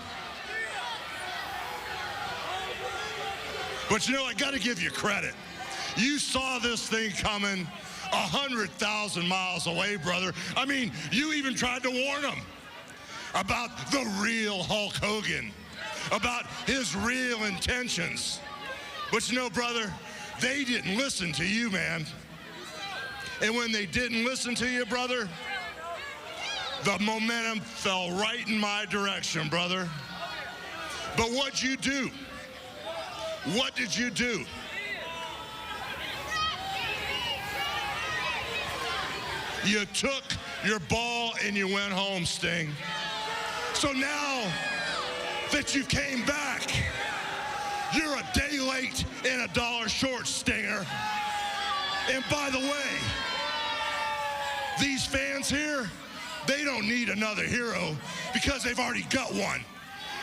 But you know, I got to give you credit. You saw this thing coming 100,000 miles away, brother. I mean, you even tried to warn them about the real Hulk Hogan, about his real intentions. But you know, brother, they didn't listen to you, man. And when they didn't listen to you, brother, the momentum fell right in my direction, brother. But what'd you do? What did you do? You took your ball and you went home, Sting. So now that you came back, you're a day late and a dollar short, Stinger. And by the way, these fans here, they don't need another hero because they've already got one.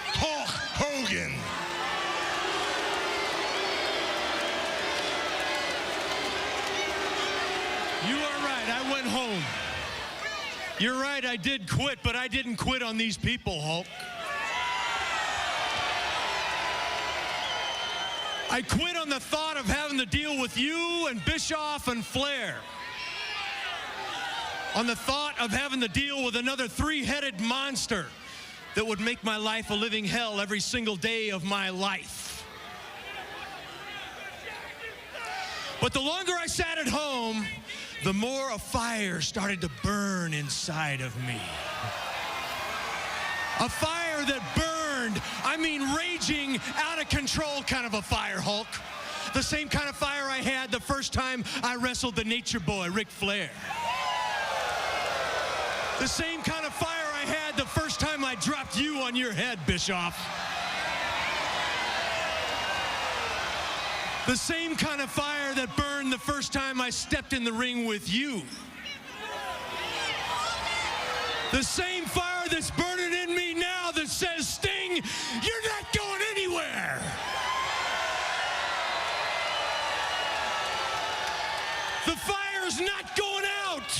Hulk Hogan. You are right, I went home. You're right, I did quit, but I didn't quit on these people, Hulk. I quit on the thought of having to deal with you and Bischoff and Flair. On the thought of having to deal with another three-headed monster that would make my life a living hell every single day of my life. But the longer I sat at home, the more a fire started to burn inside of me. A fire that burned, I mean raging, out of control kind of a fire, Hulk. The same kind of fire I had the first time I wrestled the Nature Boy, Ric Flair. The same kind of fire I had the first time I dropped you on your head, Bischoff. The same kind of fire that burned the first time I stepped in the ring with you. The same fire that's burning in me now that says, Sting, you're not going anywhere. The fire's not going out.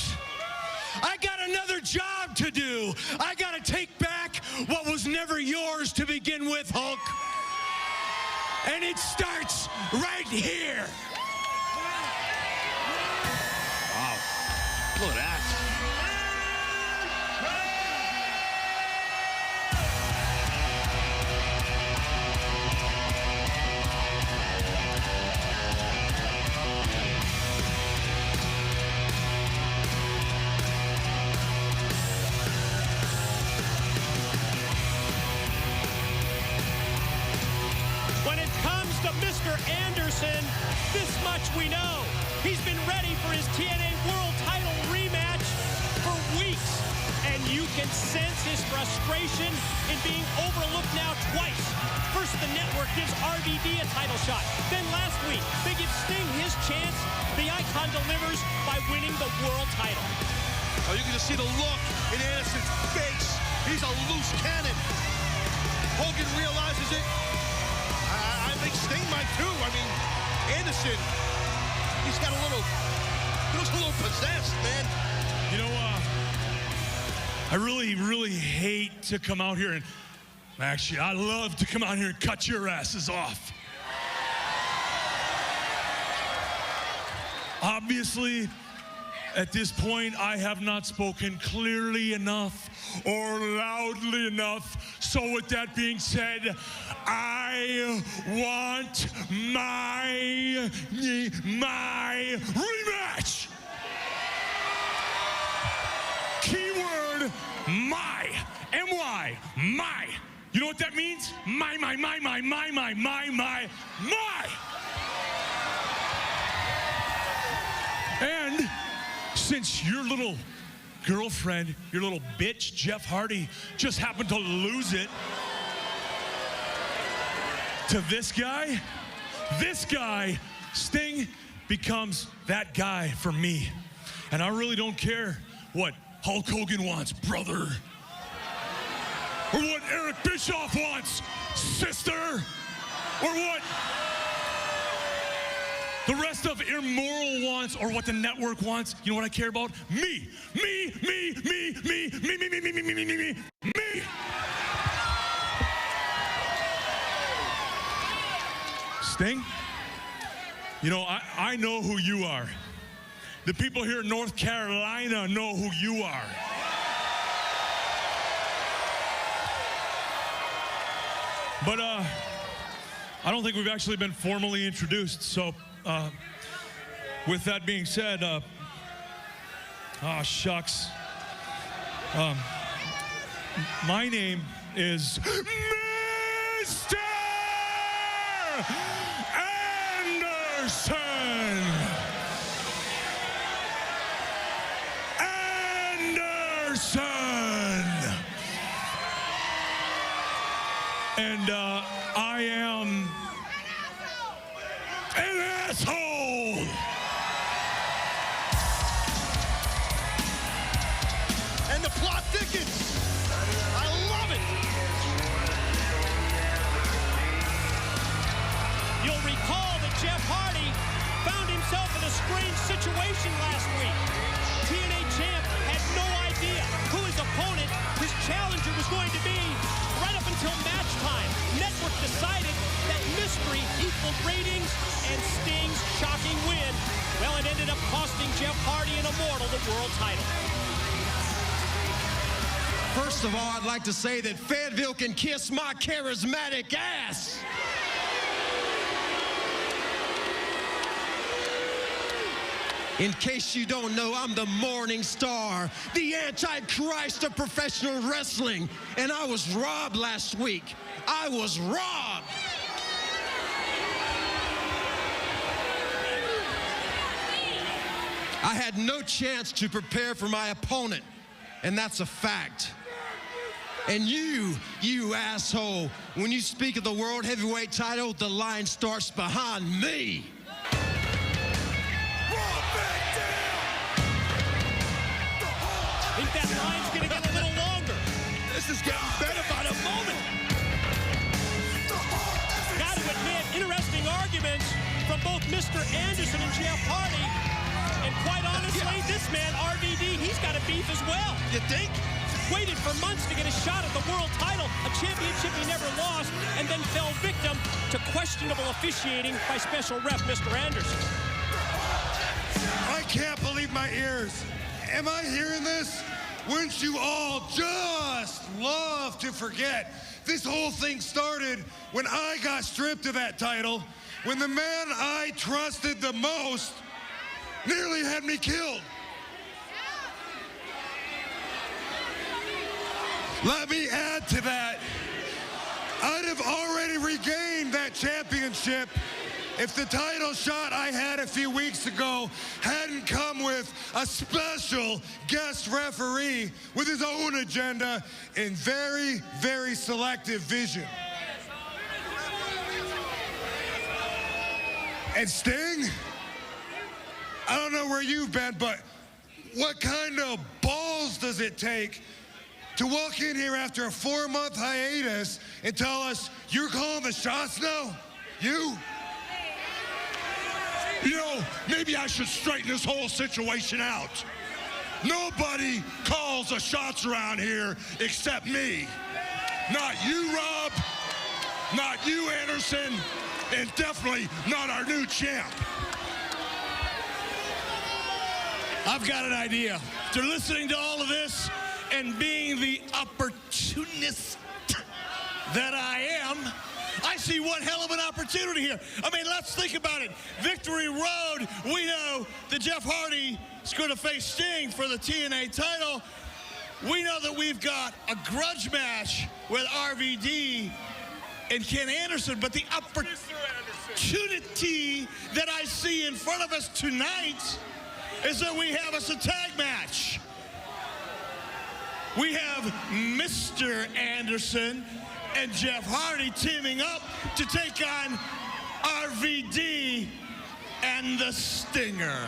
I got another job to do. I got to take back what was never yours to begin with, Hulk. And it starts right here. Wow. Look at that. Anderson. This much we know. He's been ready for his TNA World Title rematch for weeks. And you can sense his frustration in being overlooked now twice. First, the network gives RVD a title shot. Then last week, they give Sting his chance. The Icon delivers by winning the world title. Oh, you can just see the look in Anderson's face. He's a loose cannon. Hogan realizes it. I think Sting might too. I mean, Anderson, he's got he looks a little possessed, man. You know, I really hate to come out here and, actually, I love to come out here and cut your asses off. Obviously, at this point, I have not spoken clearly enough or loudly enough. So with that being said, I want my rematch. Keyword, my. M-Y, my. You know what that means? My. And since your little girlfriend, your little bitch, Jeff Hardy, just happened to lose it to this guy, Sting becomes that guy for me. And I really don't care what Hulk Hogan wants, brother. Or what Eric Bischoff wants, sister. Or what the rest of Immortal wants, or what the network wants. You know what I care about? Me. Sting, you know, I know who you are. The people here in North Carolina know who you are. But I don't think we've actually been formally introduced. So with that being said, shucks. My name is Mr. Anderson. And I am an asshole. And the plot thickens. I love it. You'll recall that Jeff Hardy found himself in a strange situation last week. TNA champ had no idea who his opponent, his challenger, was going to be. Right up until match time, Network decided that mystery equaled ratings, and Sting's shocking win, well, it ended up costing Jeff Hardy and Immortal the world title. First of all, I'd like to say that Fayetteville can kiss my charismatic ass. In case you don't know, I'm the Morning Star, the Antichrist of professional wrestling, and I was robbed last week. I was robbed. I had no chance to prepare for my opponent, and that's a fact. And you asshole, when you speak of the World Heavyweight title, the line starts behind me. I think that line's going to get a little longer. This is getting better by the moment. Got to admit, interesting arguments from both Mr. Anderson and Jeff Hardy. And quite honestly, this man, RVD, he's got a beef as well. You think? Waited for months to get a shot at the world title, a championship he never lost, and then fell victim to questionable officiating by special ref Mr. Anderson. I can't believe my ears. Am I hearing this? Wouldn't you all just love to forget? This whole thing started when I got stripped of that title, when the man I trusted the most nearly had me killed. Let me add to that. I'd have already regained that championship if the title shot I had a few weeks ago hadn't come with a special guest referee with his own agenda and very, very selective vision. And Sting, I don't know where you've been, but what kind of balls does it take to walk in here after a 4-month hiatus and tell us you're calling the shots now? You? You know, maybe I should straighten this whole situation out. Nobody calls the shots around here except me. Not you, Rob. Not you, Anderson. And definitely not our new champ. I've got an idea. After listening to all of this and being the opportunist that I am, I see one hell of an opportunity here. I mean, let's think about it. Victory Road, we know that Jeff Hardy is going to face Sting for the TNA title. We know that we've got a grudge match with RVD and Ken Anderson, but the opportunity that I see in front of us tonight is that we have us a tag match. We have Mr. Anderson and Jeff Hardy teaming up to take on RVD and the Stinger.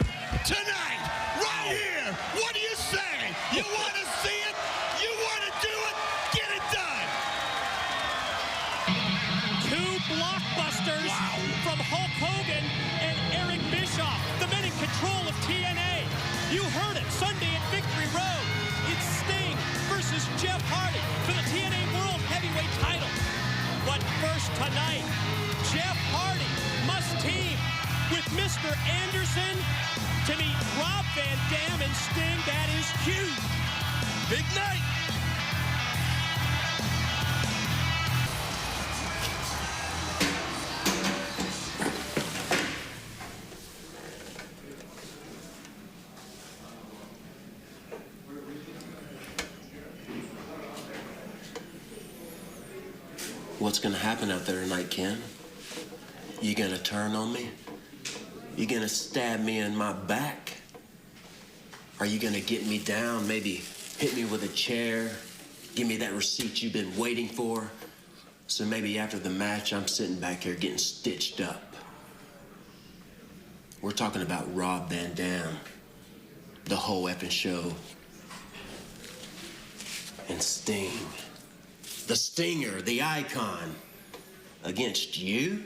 Tonight, right here, what do you say? You want to see it? You want to do it? Get it done. 2 blockbusters from Hulk Hogan and Eric Bischoff, the men in control of TNA. You heard it, Sunday at Victory Road. It's Sting versus Jeff Hardy for the TNA World Heavyweight title. But first tonight, Jeff Hardy must team with Mr. Anderson to meet Rob Van Dam and Sting. That is huge. Big night. What's gonna happen out there tonight, Ken? You gonna turn on me? You gonna stab me in my back? Are you gonna get me down, maybe hit me with a chair, give me that receipt you've been waiting for? So maybe after the match, I'm sitting back here getting stitched up. We're talking about Rob Van Dam, the whole effing show, and Sting. The Stinger, the icon, against you?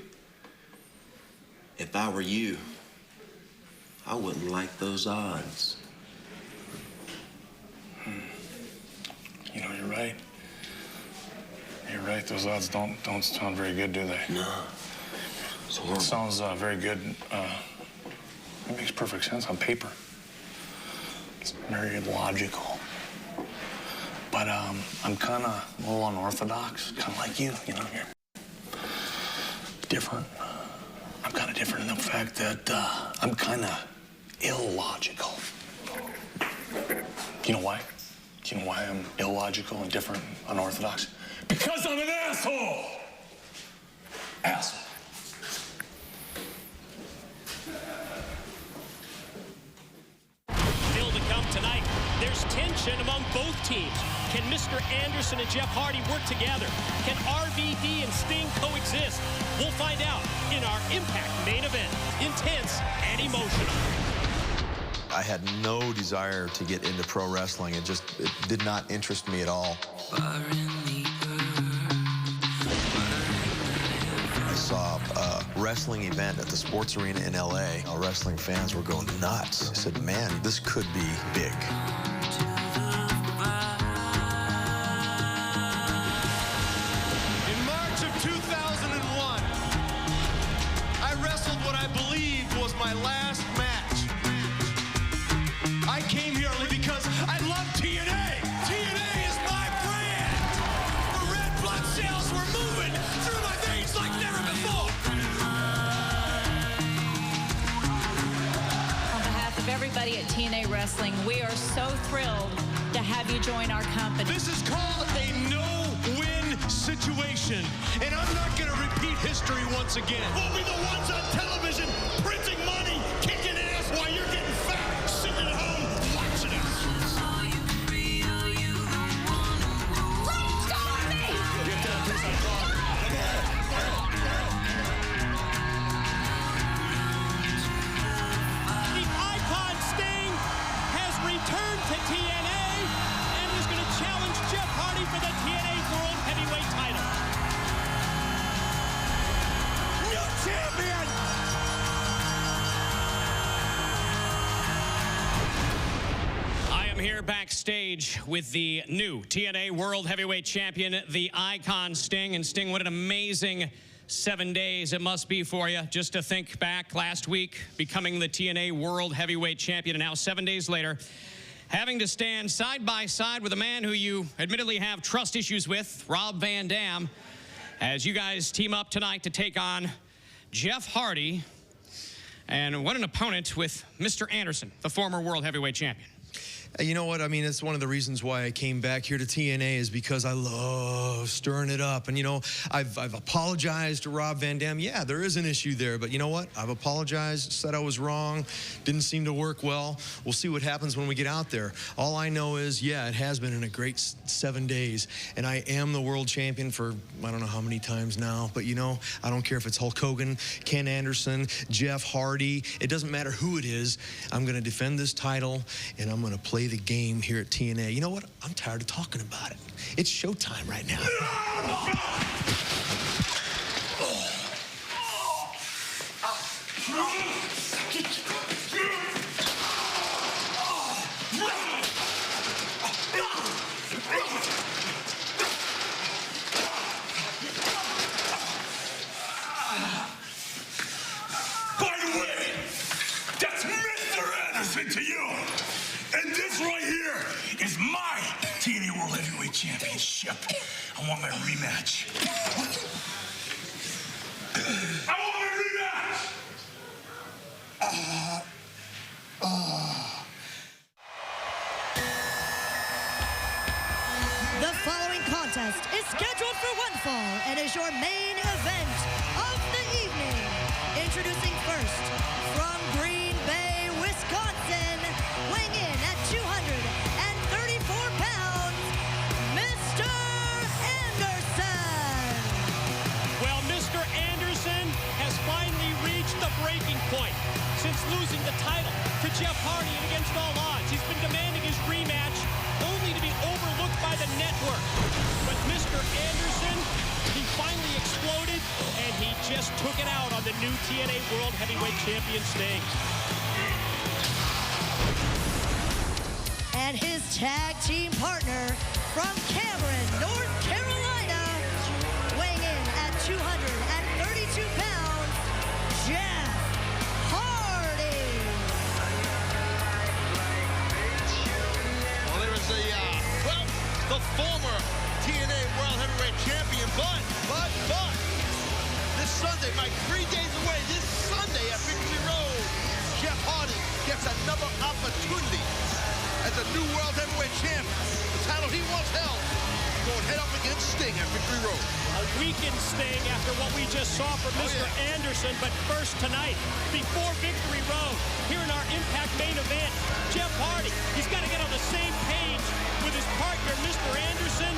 If I were you, I wouldn't like those odds. You know, you're right. You're right. Those odds don't sound very good, do they? No. It's horrible. It sounds very good. It makes perfect sense on paper. It's very logical. But I'm kind of a little unorthodox, kind of like you know, you're different. I'm kind of different in the fact that I'm kind of illogical. You know why? Do you know why I'm illogical and different, unorthodox? Because I'm an asshole! Asshole. Still to come tonight, there's tension among both teams. Can Mr. Anderson and Jeff Hardy work together? Can RVD and Sting coexist? We'll find out in our Impact main event. Intense and emotional. I had no desire to get into pro wrestling. It did not interest me at all. I saw a wrestling event at the sports arena in LA. Wrestling fans were going nuts. I said, man, this could be big. In March of 2001, I wrestled what I believed was my last match. I came here only because I love TNA. TNA is my brand. The red blood cells were moving through my veins like never before. On behalf of everybody at TNA Wrestling, we are so thrilled to have you join our company. This is called a no-win situation, and I'm not going to repeat history once again. We'll be the ones on television printing money, kicking ass while you're getting fat, sitting at home watching us. The icon Sting has returned to TNA and is going to challenge Jeff Hardy for the TNA World Heavyweight title. New champion! I am here backstage with the new TNA World Heavyweight Champion, the Icon Sting. And Sting, what an amazing 7 days it must be for you. Just to think back last week, becoming the TNA World Heavyweight Champion, and now 7 days later, having to stand side by side with a man who you admittedly have trust issues with, Rob Van Dam, as you guys team up tonight to take on Jeff Hardy. And what an opponent with Mr. Anderson, the former World Heavyweight Champion. You know what? I mean, it's one of the reasons why I came back here to TNA is because I love stirring it up. And, you know, I've apologized to Rob Van Dam. Yeah, there is an issue there. But you know what? I've apologized, said I was wrong, didn't seem to work well. We'll see what happens when we get out there. All I know is, yeah, it has been in a great 7 days. And I am the world champion for I don't know how many times now. But, you know, I don't care if it's Hulk Hogan, Ken Anderson, Jeff Hardy. It doesn't matter who it is. I'm going to defend this title, and I'm going to play the game here at TNA. You know what? I'm tired of talking about it. It's showtime right now. By the way, that's Mr. Anderson to you. And this right here is my TNA World Heavyweight Championship. I want my rematch. I want my rematch! The following contest is scheduled for one fall and is your main event of the evening. Introducing first, from Green Bay, Wisconsin, weighing in at 234 pounds, Mr. Anderson. Well, Mr. Anderson has finally reached the breaking point. Since losing the title to Jeff Hardy and against all odds, he's been demanding his rematch, only to be overlooked by the network. But Mr. Anderson, he finally exploded, and he just took it out on the new TNA World Heavyweight Champion Sting. And his tag team partner from Cameron, North Carolina, weighing in at 232 pounds, Jeff Hardy. Well, there is the former TNA World Heavyweight Champion, but, this Sunday, Mike, 3 days away, this Sunday at Victory Road, Jeff Hardy gets another opportunity as a new World Heavyweight Champ. The title he once held, going head up against Sting at Victory Road. A weakened Sting after what we just saw from Mr. Anderson, but first tonight, before Victory Road, here in our Impact main event, Jeff Hardy, he's got to get on the same page with his partner, Mr. Anderson.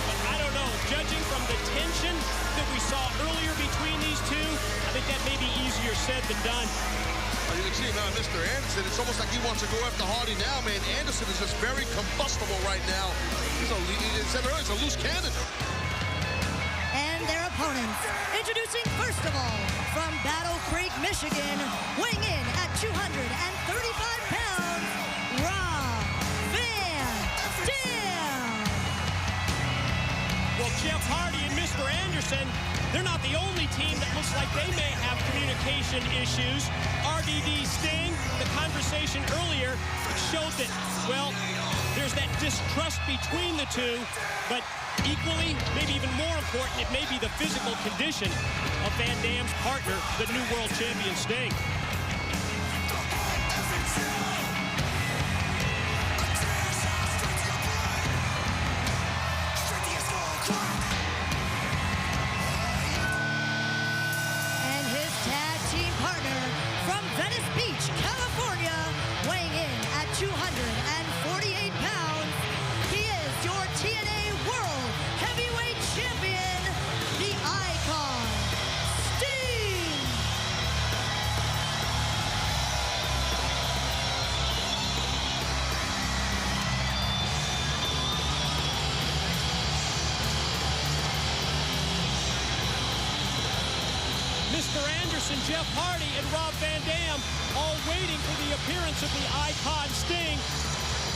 But I don't know, judging from the tension that we saw earlier between these two, I think that may be easier said than done. You can see now, Mr. Anderson, it's almost like he wants to go after Hardy now, man. Anderson is just very combustible right now. He's a loose cannon. And their opponents, introducing first of all, from Battle Creek, Michigan, weighing in at 235 pounds, Rob Van Dam. Well, Jeff Hardy and Mr. Anderson, they're not the only team that looks like they may have communication issues. RVD Sting, the conversation earlier showed that, well, there's that distrust between the two, but equally, maybe even more important, it may be the physical condition of Van Dam's partner, the new world champion Sting. Anderson, Jeff Hardy, and Rob Van Dam all waiting for the appearance of the Icon Sting.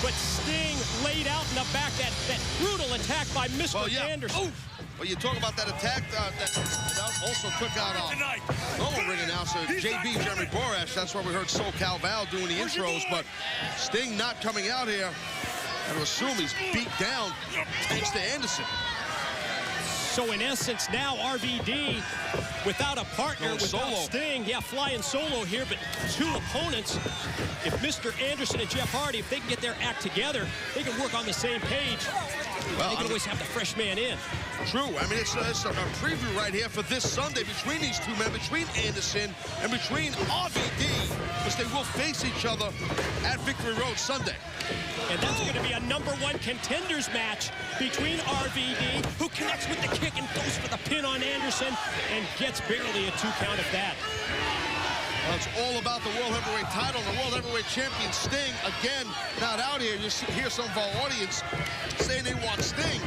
But Sting laid out in the back that brutal attack by Mr. Anderson. Oof. Well, you talk about that attack that also took out normal ring announcer JB, Jeremy Borash. That's why we heard SoCal Val doing the intros, but Sting not coming out here. I would assume he's beat down thanks to Anderson. So in essence, now RVD without a partner, without Sting, flying solo here, but two opponents. If Mr. Anderson and Jeff Hardy, if they can get their act together, they can work on the same page. Well, they can always have the fresh man in. True. I mean, it's a preview right here for this Sunday between these two men, between Anderson and between RVD, because they will face each other at Victory Road Sunday. And that's going to be a #1 contenders match between RVD, who connects with the kick and goes for the pin on Anderson and gets barely a 2 count of that. Well, it's all about the World Heavyweight title. The World Heavyweight Champion Sting, again, not out here. You hear some of our audience saying they want Sting.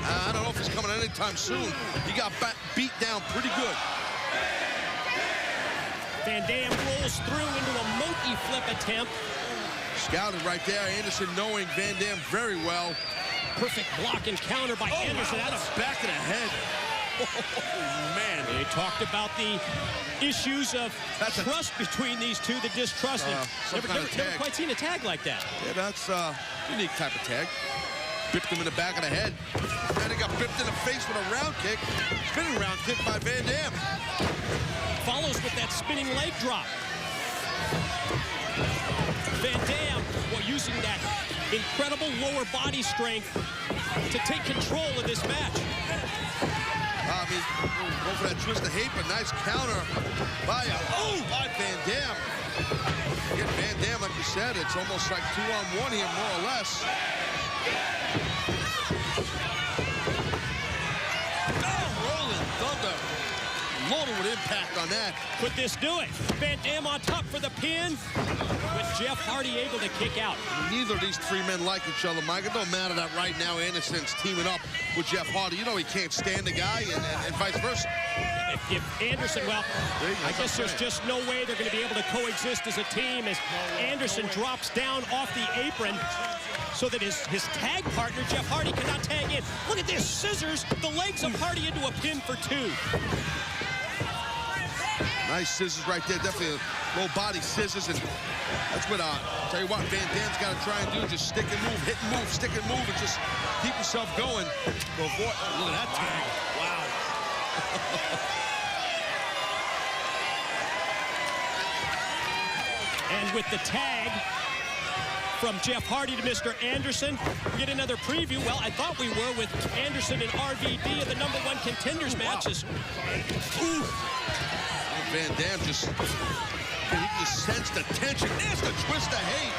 I don't know if he's coming anytime soon. He got beat down pretty good. Van Dam rolls through into a monkey flip attempt. Scouted right there. Anderson knowing Van Dam very well. Perfect block and counter by Anderson. Wow, that's back of the head. Oh, man. They talked about the issues of trust between these two, the distrust. Never quite seen a tag like that. Yeah, that's a unique type of tag. Bipped him in the back of the head. Then he got bipped in the face with a round kick. Spinning round kick by Van Dam. Follows with that spinning leg drop. Van Dam, using that incredible lower body strength to take control of this match. I mean, go for that twist of hate, but nice counter by Van Dam. Get Van Dam, like you said, it's almost like 2-on-1 here, more or less. Rolling Thunder. Loaded with impact on that. Could this do it? Van Dam on top for the pin, with Jeff Hardy able to kick out. Neither of these three men like each other, Mike. It don't matter that right now Anderson's teaming up with Jeff Hardy. You know he can't stand the guy, and vice versa. If Anderson, well, I guess there's just no way they're going to be able to coexist as a team as Anderson drops down off the apron so that his tag partner, Jeff Hardy, cannot tag in. Look at this, scissors the legs of Hardy into a pin for 2. Nice scissors right there, definitely low body scissors, and that's what tell you what Van Dam's got to try and do, just stick and move, hit and move, stick and move, and just keep himself going. Look at that tag. Wow. And with the tag from Jeff Hardy to Mr. Anderson, we get another preview. Well, I thought we were with Anderson and RVD of the #1 contenders matches. Ooh. Van Dam you can just sense the tension. There's the twist of hate.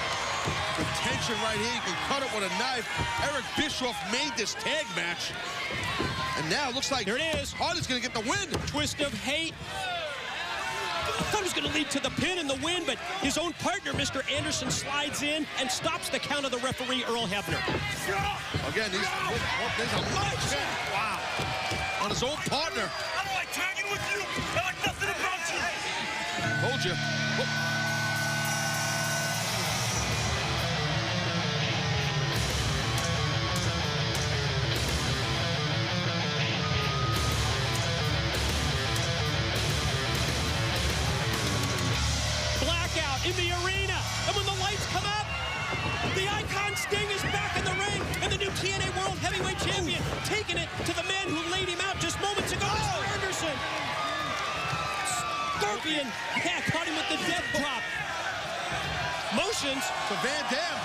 The tension right here, you can cut it with a knife. Eric Bischoff made this tag match. And now it looks like there it is. Hardy's gonna get the win. Twist of hate. I thought it was going to lead to the pin and the win, but his own partner, Mr. Anderson, slides in and stops the count of the referee, Earl Hebner. Again, there's a match. Wow. On his own partner. I don't like tagging with you. I like nothing about you. Told you. In the arena, and when the lights come up, the Icon Sting is back in the ring, and the new TNA World Heavyweight Champion taking it to the man who laid him out just moments ago, Mr. Anderson. Scorpion, caught him with the death drop. Motions. To Van Dam.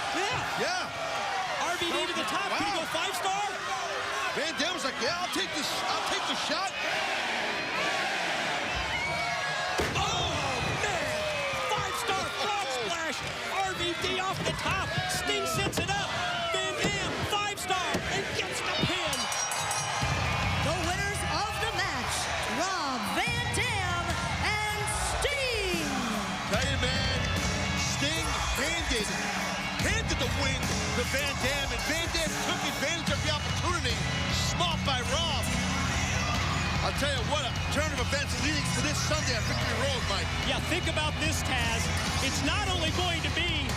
Yeah. RVD to the top. Wow. Can he go 5-star? Van Dam's like, yeah, I'll take the shot. RVD off the top. Sting sets it up. Van Dam, 5-star, and gets the pin. The winners of the match, Rob Van Dam and Sting. Tell you, man, Sting handed the win to Van Dam, and Van Dam took advantage of the opportunity. Smart by Rob. I'll tell you what a turn of events leading to this Sunday at Victory Road, Mike. Yeah, think about this, Taz. It's not only going to be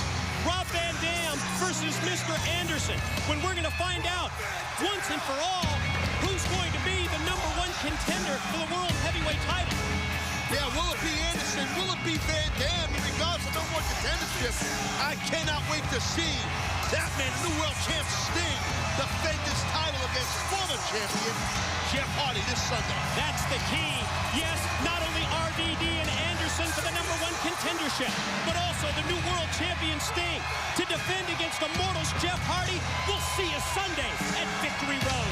Rob Van Dam versus Mr. Anderson, when we're going to find out once and for all who's going to be the #1 contender for the World Heavyweight title. Yeah, will it be Anderson? Will it be Van Dam? In regards to #1 contendership, I cannot wait to see that man, the new world champ Sting, defend this title against former champion Jeff Hardy this Sunday. That's the key. Yes, not only RVD and Anderson for the #1 contendership, but also the new world champion Sting to defend against Immortal's Jeff Hardy. We'll see you Sunday at Victory Road.